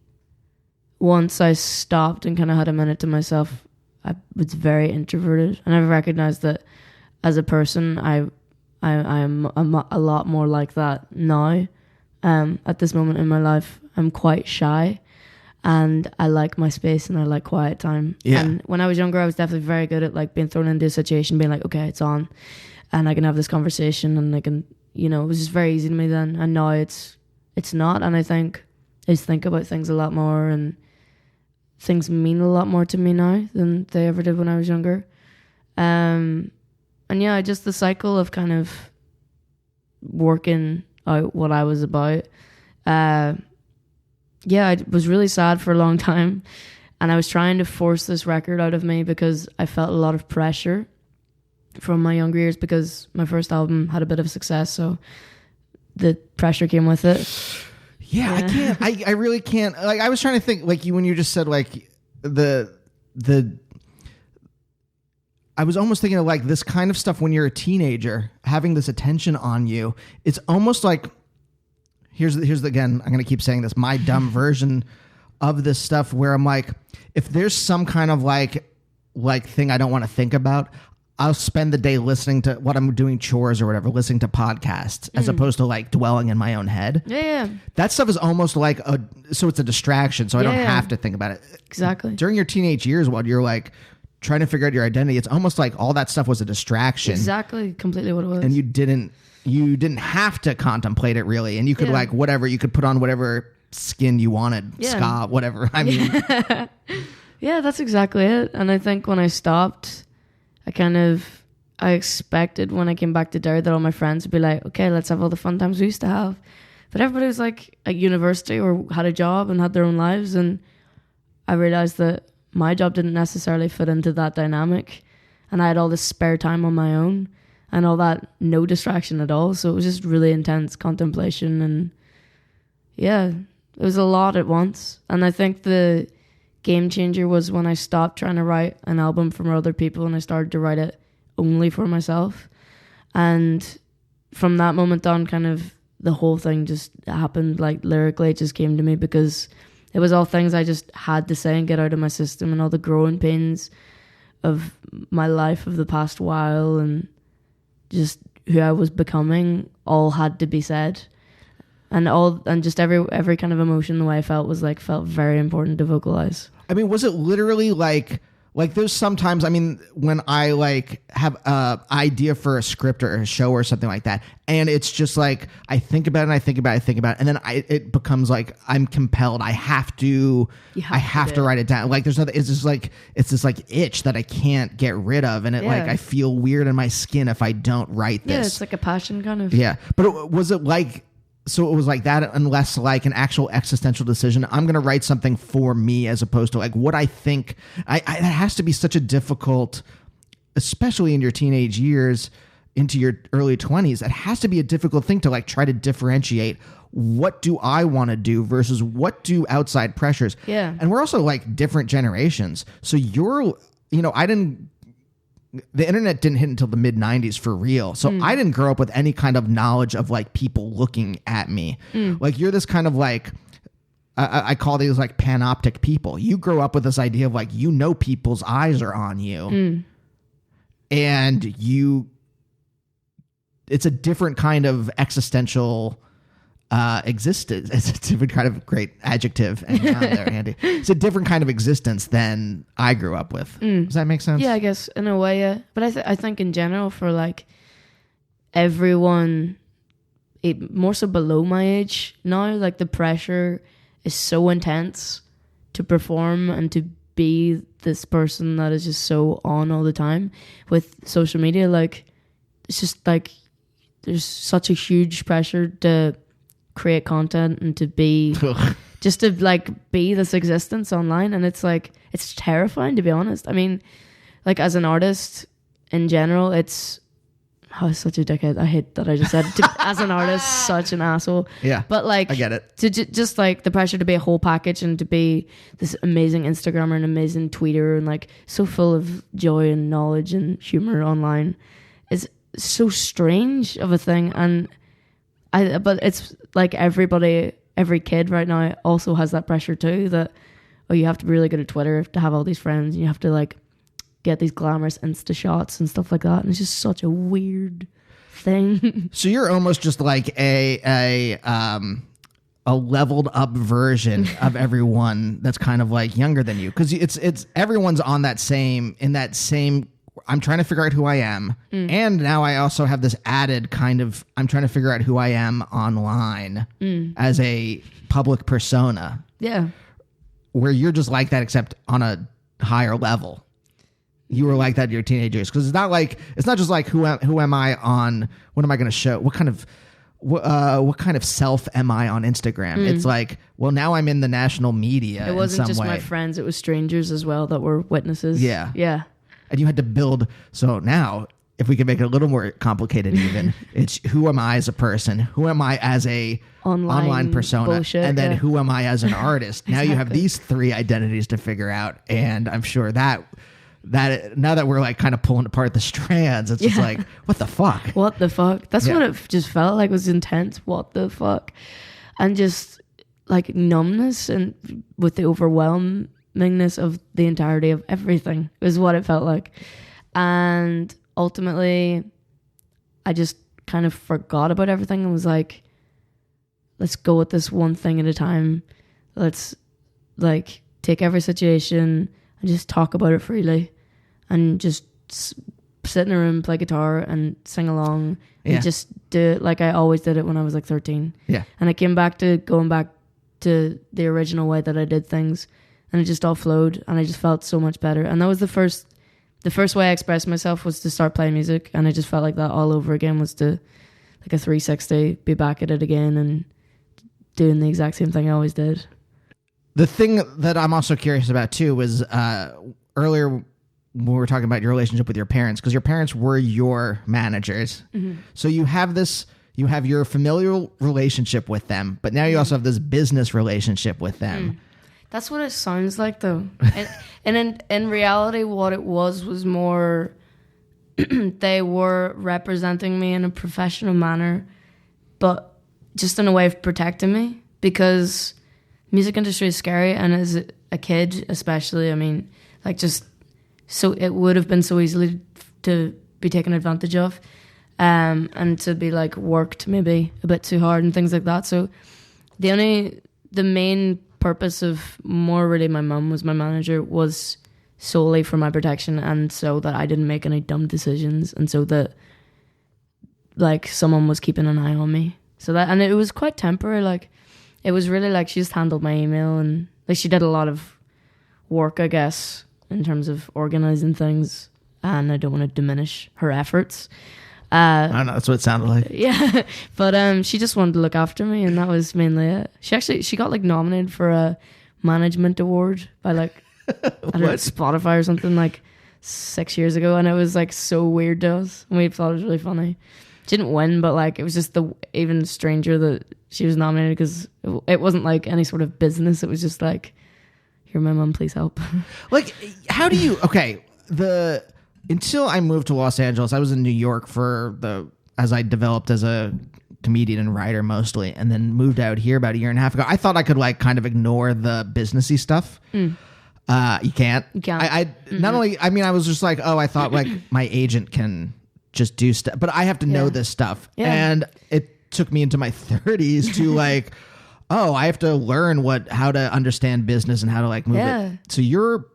once I stopped and kind of had a minute to myself, I was very introverted, and I've recognized that as a person, I'm a lot more like that now. At this moment in my life, I'm quite shy, and I like my space and I like quiet time. Yeah. And when I was younger, I was definitely very good at like being thrown into a situation, being like, okay, it's on, and I can have this conversation, and I can, it was just very easy to me then. And now it's not, and I think I just think about things a lot more, and things mean a lot more to me now than they ever did when I was younger. And yeah, just the cycle of kind of working out what I was about. I was really sad for a long time, and I was trying to force this record out of me because I felt a lot of pressure from my younger years, because my first album had a bit of success, so the pressure came with it. Yeah, I can't. I really can't. Like, I was trying to think, like, when you just said, like, I was almost thinking of, like, this kind of stuff when you're a teenager, having this attention on you. It's almost like, again, I'm going to keep saying this, my dumb version of this stuff where I'm like, if there's some kind of, like thing I don't want to think about, I'll spend the day listening to what I'm doing, chores or whatever, listening to podcasts as opposed to like dwelling in my own head. Yeah. That stuff is almost like so it's a distraction. So I don't have to think about it. Exactly. During your teenage years, while you're like trying to figure out your identity, it's almost like all that stuff was a distraction. Exactly. Completely what it was. And you didn't have to contemplate it really. And you could like whatever, you could put on whatever skin you wanted, ska, whatever. I mean, yeah, that's exactly it. And I think when I stopped, I expected when I came back to Derry that all my friends would be like, okay, let's have all the fun times we used to have. But everybody was like at university or had a job and had their own lives. And I realized that my job didn't necessarily fit into that dynamic. And I had all this spare time on my own and all that, no distraction at all. So it was just really intense contemplation. And yeah, it was a lot at once. And I think the game changer was when I stopped trying to write an album for other people and I started to write it only for myself. And from that moment on, kind of the whole thing just happened. Like lyrically, it just came to me because it was all things I just had to say and get out of my system, and all the growing pains of my life of the past while and just who I was becoming all had to be said. And just every kind of emotion, the way I felt felt very important to vocalize. I mean, was it literally like there's sometimes, I mean, when I like have a idea for a script or a show or something like that, and it's just like, I think about it and I think about it, and then it becomes like, I'm compelled. I have to write it down. Like there's nothing, it's this like itch that I can't get rid of. And I feel weird in my skin if I don't write this. Yeah, it's like a passion kind of. Yeah. But was it like, so it was like that, unless like an actual existential decision, I'm going to write something for me as opposed to like what I think. That has to be such a difficult, especially in your teenage years into your early 20s. It has to be a difficult thing to like try to differentiate what do I want to do versus what do outside pressures. Yeah. And we're also like different generations. So the internet didn't hit until the mid 90s for real. So I didn't grow up with any kind of knowledge of like people looking at me. Like you're this kind of like, I call these like panoptic people. You grow up with this idea of like, people's eyes are on you and it's a different kind of existential existence. It's a different kind of great adjective. And there, Andy. It's a different kind of existence than I grew up with. Does that make sense? Yeah, I guess in a way, yeah. But I think in general for like everyone, more so below my age now, like the pressure is so intense to perform and to be this person that is just so on all the time with social media. Like, it's just like there's such a huge pressure to create content and to be just to like be this existence online, and it's like it's terrifying, to be honest. I mean, like as an artist in general, it's such a dickhead. I hate that I just said as an artist, such an asshole. Yeah, but like I get it. To just like the pressure to be a whole package and to be this amazing Instagrammer and amazing tweeter and like so full of joy and knowledge and humor online is so strange of a thing. And but it's like every kid right now also has that pressure too, that you have to be really good at Twitter to have all these friends, and you have to like get these glamorous Insta shots and stuff like that, and it's just such a weird thing. So you're almost just like a leveled up version of everyone that's kind of like younger than you, because it's everyone's on that same I'm trying to figure out who I am, and now I also have this added kind of I'm trying to figure out who I am online as a public persona. Yeah, where you're just like that, except on a higher level. You were like that in your teenage years, because it's not just like who am I on, what am I going to show, what kind of self am I on Instagram? It's like, well, now I'm in the national media. It wasn't in some just way. my friends; it was strangers as well that were witnesses. Yeah. And you had to build. So now, if we can make it a little more complicated, even it's who am I as a person? Who am I as a online persona? Bullshit, and then who am I as an artist? Now you have these three identities to figure out, and I'm sure that now that we're like kind of pulling apart the strands, it's just like, what the fuck? What the fuck? That's what it just felt like, was intense. What the fuck? And just like numbness and with the overwhelmingness of the entirety of everything is what it felt like. And ultimately, I just kind of forgot about everything and was like, let's go with this one thing at a time. Let's like take every situation and just talk about it freely, and just sit in a room, play guitar, and sing along, and just do it like I always did it when I was like 13. Yeah. And I came back to going back to the original way that I did things, and it just all flowed, and I just felt so much better. And that was the first way I expressed myself, was to start playing music, and I just felt like that all over again, was to like a 360, be back at it again and doing the exact same thing I always did. The thing that I'm also curious about too was earlier when we were talking about your relationship with your parents, because your parents were your managers. So you have your familial relationship with them, but now you also have this business relationship with them. That's what it sounds like, though. And in reality, what it was more they were representing me in a professional manner, but just in a way of protecting me, because music industry is scary, and as a kid especially, I mean, like, just so it would have been so easily to be taken advantage of, and to be like worked maybe a bit too hard and things like that. So the main purpose of more really my mum was my manager was solely for my protection, and so that I didn't make any dumb decisions, and so that like someone was keeping an eye on me. So that, and it was quite temporary, like it was really like she just handled my email, and like she did a lot of work, I guess, in terms of organizing things, and I don't want to diminish her efforts. I don't know, that's what it sounded like. Yeah, but she just wanted to look after me, and that was mainly it. She got like nominated for a management award by like I don't know, Spotify or something like 6 years ago, and it was like so weird to us, and we thought it was really funny. She didn't win, but like it was just even stranger that she was nominated, because it wasn't like any sort of business. It was just like, here, my mom, please help. Like, how do you? Okay, until I moved to Los Angeles, I was in New York as I developed as a comedian and writer mostly, and then moved out here about a year and a half ago. I thought I could like kind of ignore the businessy stuff. You can't. You can't. I not only. I mean, I was just like, oh, I thought like my agent can just do stuff, but I have to know this stuff, and it took me into my 30s to like, oh, I have to learn how to understand business and how to like move it. So you're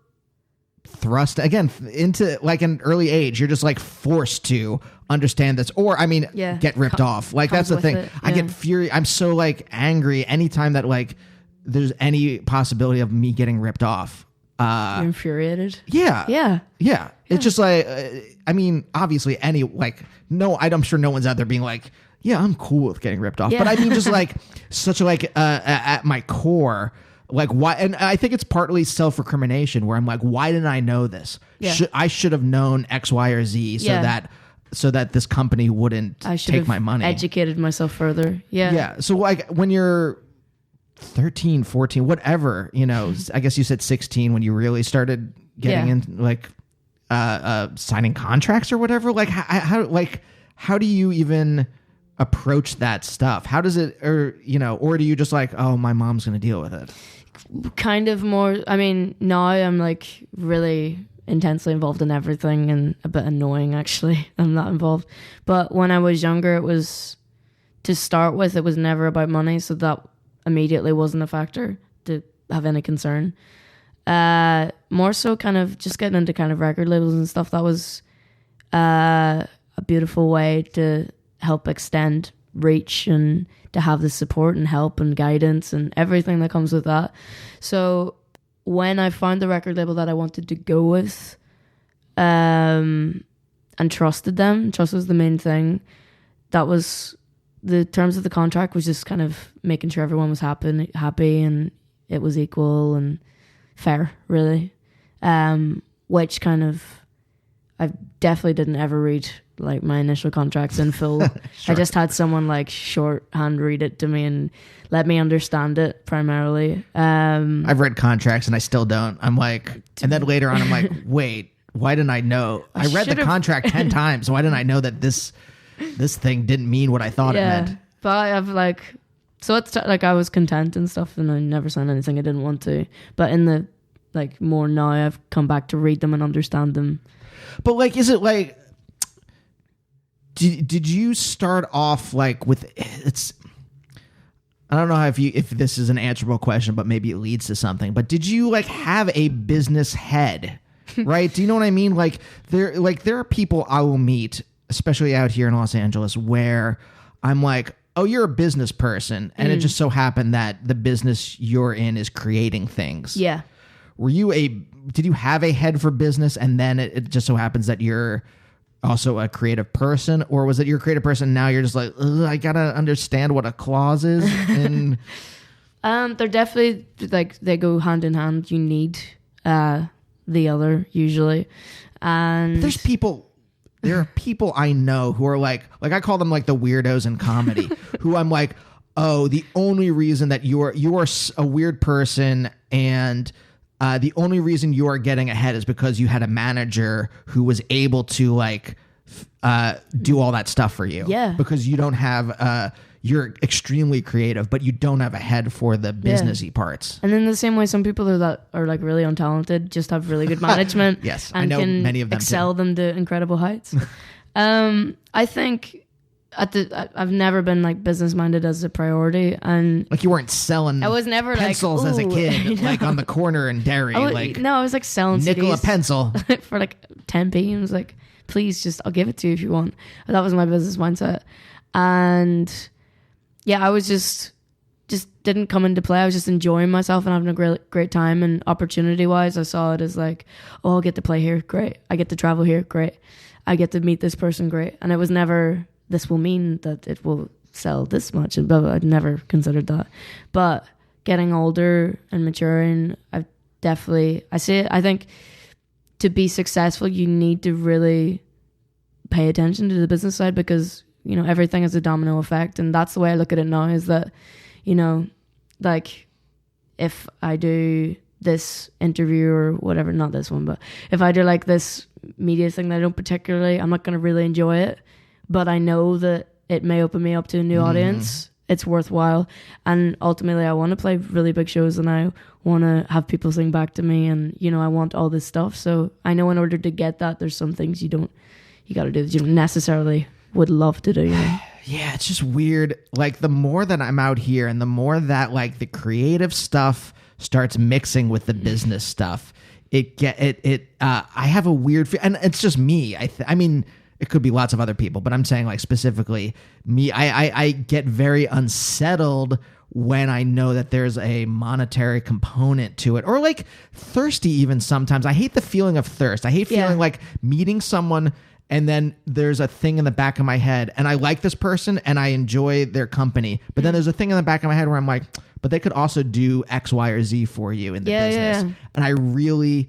thrust again into like an early age, you're just like forced to understand this, or I mean, get ripped off. Like that's the thing. I get fury. I'm so like angry anytime that like there's any possibility of me getting ripped off. You're infuriated. Yeah. Yeah. It's just like, I mean, obviously I'm sure no one's out there being like, yeah, I'm cool with getting ripped off. Yeah. But I mean, just like at my core, like why? And I think it's partly self-recrimination where I'm like, why didn't I know this? Yeah. I should have known X, Y, or Z so that this company wouldn't take my money. Educated myself further. Yeah. Yeah. So like when you're 13, 14, whatever, I guess you said 16 when you really started getting in like signing contracts or whatever. Like how do you even approach that stuff? How does it, or do you just like, oh, my mom's going to deal with it? Kind of more. I mean, now I'm like really intensely involved in everything and a bit annoying actually. I'm not involved. But when I was younger, it was, to start with, it was never about money. So that immediately wasn't a factor to have any concern. More so kind of just getting into kind of record labels and stuff. That was a beautiful way to help extend reach and to have the support and help and guidance and everything that comes with that. So when I found the record label that I wanted to go with, and trusted them, trust was the main thing. That was the terms of the contract, was just kind of making sure everyone was happy and it was equal and fair, really. Which kind of, I definitely didn't ever read like my initial contracts in full. Sure. I just had someone like shorthand read it to me and let me understand it primarily. I've read contracts and I still don't. I'm like, and then later on I'm like, wait, why didn't I know? I read the contract 10 times. Why didn't I know that this thing didn't mean what I thought it meant? But I've like, so it's like I was content and stuff and I never signed anything I didn't want to. But in the like more now, I've come back to read them and understand them. But like, is it like, did you start off like with, I don't know if this is an answerable question, but maybe it leads to something, but did you like have a business head, right? Do you know what I mean? Like there are people I will meet, especially out here in Los Angeles, where I'm like, oh, you're a business person. And it just so happened that the business you're in is creating things. Yeah. Did you have a head for business and then it just so happens that you're also a creative person, or was it you're a creative person now you're just like, I gotta understand what a clause is? And they're definitely like, they go hand in hand. You need the other usually. And there are people I know who are like I call them like the weirdos in comedy who I'm like, oh, the only reason that you are a weird person and the only reason you are getting ahead is because you had a manager who was able to like do all that stuff for you. Yeah. Because you don't have you're extremely creative, but you don't have a head for the businessy parts. And in the same way, some people that are like really untalented just have really good management. Yes, and I know can many of them excel them to incredible heights. I think I've never been like business minded as a priority, and like you weren't selling. I was never pencils like, as a kid, like on the corner in Derry. I was like selling nickel CDs a pencil for like 10p, and I was like, please, I'll give it to you if you want. That was my business mindset, and yeah, I was just didn't come into play. I was just enjoying myself and having a great time. And opportunity wise, I saw it as like, oh, I'll get to play here, great. I get to travel here, great. I get to meet this person, great. And it was never, this will mean that it will sell this much and blah, blah. I'd never considered that. But getting older and maturing, I think to be successful, you need to really pay attention to the business side, because everything is a domino effect. And that's the way I look at it now, is that like if I do this interview or whatever, not this one, but if I do like this media thing that I don't particularly, I'm not going to really enjoy it, but I know that it may open me up to a new audience. It's worthwhile. And ultimately I want to play really big shows and I want to have people sing back to me, and I want all this stuff. So I know in order to get that, there's some things you got to do that you don't necessarily would love to do. Yeah, it's just weird. Like the more that I'm out here and the more that like the creative stuff starts mixing with the business stuff, I have a weird and it's just me. I mean, it could be lots of other people, but I'm saying like specifically me, I get very unsettled when I know that there's a monetary component to it, or like thirsty even sometimes. I hate the feeling of thirst. I hate feeling like meeting someone and then there's a thing in the back of my head and I like this person and I enjoy their company. But then there's a thing in the back of my head where I'm like, but they could also do X, Y, or Z for you in the business. Yeah. And I really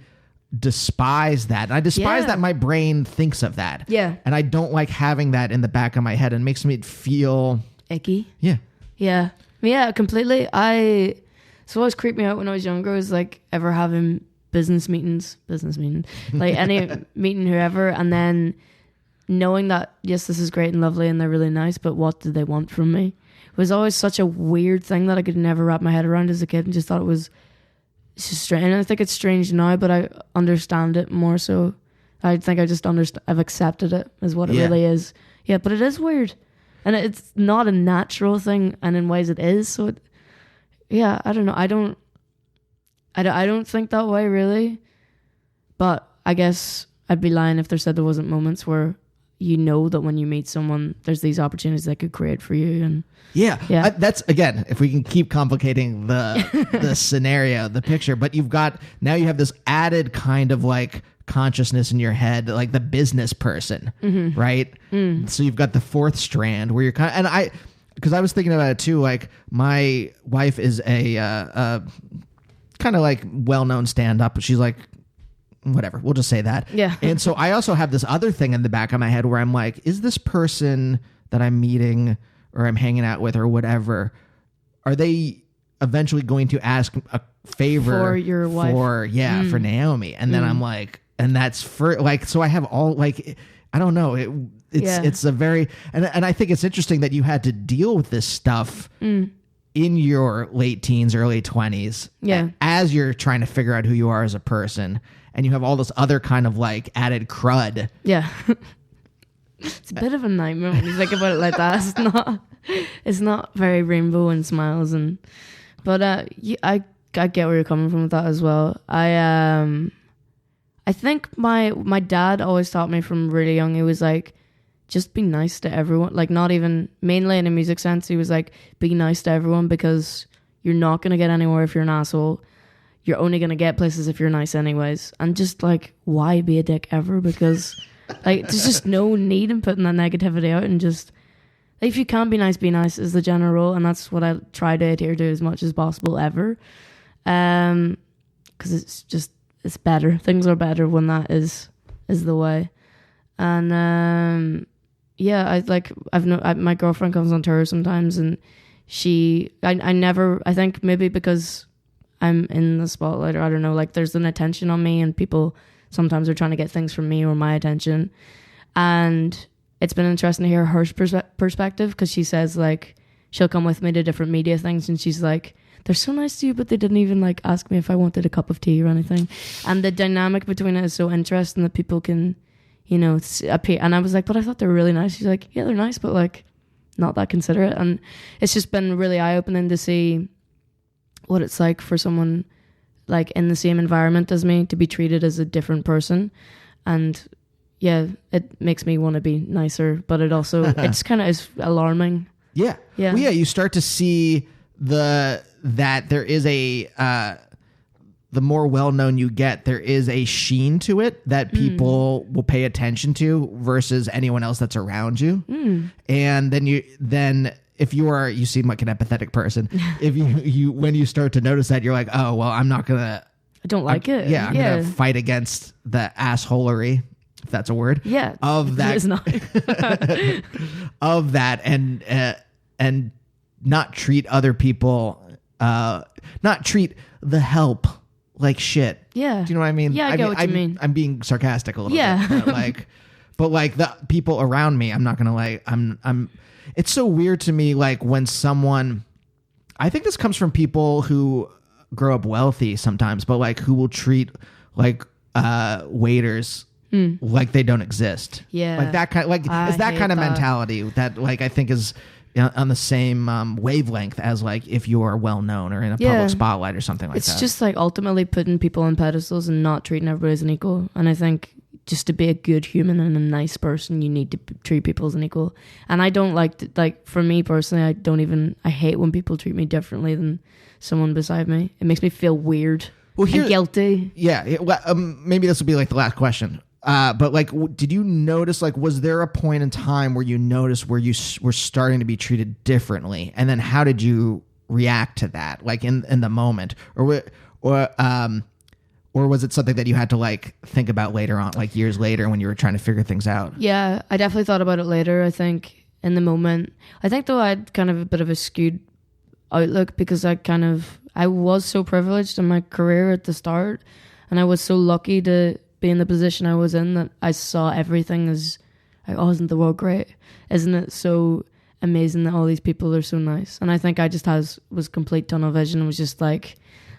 despise that. And I despise that my brain thinks of that. Yeah. And I don't like having that in the back of my head. And it makes me feel icky. Yeah. Yeah. Yeah, completely. So always creeped me out when I was younger was like ever having business meeting, like any meeting, whoever, and then knowing that, yes, this is great and lovely and they're really nice, but what do they want from me? It was always such a weird thing that I could never wrap my head around as a kid and just thought it's just strange. And I think it's strange now, but I understand it more so. I think I just I've accepted it as what it really is. Yeah, but it is weird. And it's not a natural thing, and in ways it is. So, I don't know. I don't think that way, really. But I guess I'd be lying if there said there wasn't moments where you know that when you meet someone, there's these opportunities they could create for you. And that's, again, if we can keep complicating the scenario, the picture. But you have this added kind of like consciousness in your head, like the business person, right? So you've got the fourth strand where you're because I was thinking about it too. Like my wife is a kind of like well-known stand-up. She's like, whatever, we'll just say that. Yeah. And so I also have this other thing in the back of my head where I'm like, is this person that I'm meeting or I'm hanging out with or whatever, are they eventually going to ask a favor for your wife? For Naomi? And then I'm like, and that's for like, so I have all like, I don't know. It's a very, and I think it's interesting that you had to deal with this stuff in your late teens, early 20s. Yeah. As you're trying to figure out who you are as a person, and you have all this other kind of like added crud. Yeah. It's a bit of a nightmare when you think about it like that. It's not very rainbow and smiles but I get where you're coming from with that as well. I think my dad always taught me from really young. He was like, just be nice to everyone. Like, not even mainly in a music sense. He was like, be nice to everyone because you're not going to get anywhere if you're an asshole. You're only going to get places if you're nice anyways. And just like, why be a dick ever? Because like, there's just no need in putting that negativity out, and just, like, if you can be nice is the general rule. And that's what I try to adhere to as much as possible ever. Because it's better. Things are better when that is the way. And my girlfriend comes on tour sometimes, and I think maybe because I'm in the spotlight, or I don't know, like there's an attention on me, and people sometimes are trying to get things from me or my attention. And it's been interesting to hear her perspective, because she says like she'll come with me to different media things, and she's like, they're so nice to you, but they didn't even like ask me if I wanted a cup of tea or anything. And the dynamic between it is so interesting that people can, appear. And I was like, but I thought they were really nice. She's like, yeah, they're nice, but like not that considerate. And it's just been really eye-opening to see what it's like for someone like in the same environment as me to be treated as a different person. And yeah, it makes me want to be nicer, but it also, it's kind of is alarming. Yeah. Yeah. Well, yeah, you start to see that there is the more well-known you get, there is a sheen to it that people will pay attention to versus anyone else that's around you. And then if you seem like an empathetic person, if you when you start to notice that, you're like, oh, well, I'm not going to, I don't like it. Yeah. I'm going to fight against the assholery, if that's a word. Yeah. Of that. It is not. Of that. And not treat other people, not treat the help like shit. Yeah. Do you know what I mean? Yeah, I get what you mean. I'm being sarcastic a little bit. But like the people around me, I'm not gonna like. It's so weird to me, like when someone. I think this comes from people who grow up wealthy sometimes, but like who will treat like waiters like they don't exist. Yeah. Like that kind. Like it's that kind of mentality that like I think is on the same wavelength as like if you're well known or in a public spotlight or something like that. It's just like ultimately putting people on pedestals and not treating everybody as an equal. And I think just to be a good human and a nice person, you need to treat people as an equal. And I don't like for me personally, I hate when people treat me differently than someone beside me. It makes me feel weird and guilty. Yeah. Maybe this will be like the last question. But like, did you notice, like, was there a point in time where you noticed where you were starting to be treated differently? And then how did you react to that? Like in the moment, or was it something that you had to like think about later on, like years later when you were trying to figure things out? Yeah, I definitely thought about it later. I think in the moment, I think though I had kind of a bit of a skewed outlook because I was so privileged in my career at the start, and I was so lucky to be in the position I was in that I saw everything as like, oh, isn't the world great? Isn't it so amazing that all these people are so nice? And I think I just was complete tunnel vision and was just like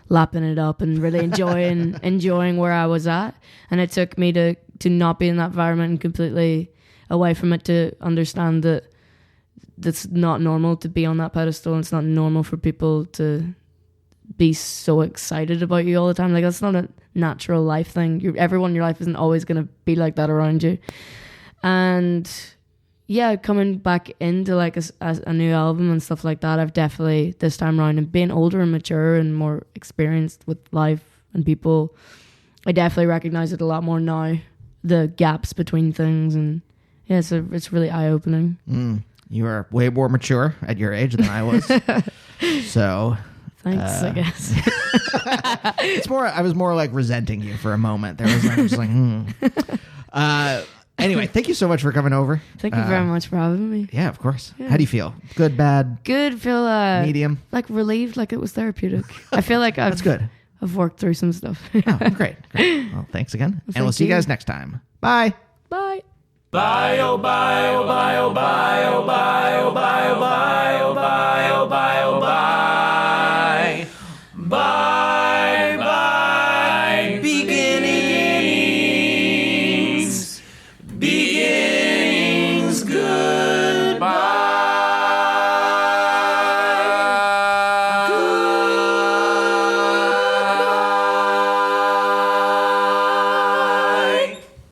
lapping it up and really enjoying where I was at. And it took me to not be in that environment and completely away from it to understand that that's not normal to be on that pedestal, and it's not normal for people to be so excited about you all the time. Like, that's not a natural life thing. Everyone in your life isn't always going to be like that around you. And yeah, coming back into like a new album and stuff like that, I've definitely this time around, and being older and mature and more experienced with life and people, I definitely recognize it a lot more now, the gaps between things. And yeah, it's really eye-opening. You are way more mature at your age than I was. So thanks, I guess. It's more, I was more like resenting you for a moment. There was like, just like, Anyway, thank you so much for coming over. Thank you very much for having me. Yeah, of course. Yeah. How do you feel? Good, bad? Good. Feel medium. Like relieved, like it was therapeutic. I feel like that's good. I've worked through some stuff. Oh, great. Well, thanks again, and we'll see you guys next time. Bye. Bye. Bye, oh, bye, oh, bye, oh, bye, oh, bye, oh, bye.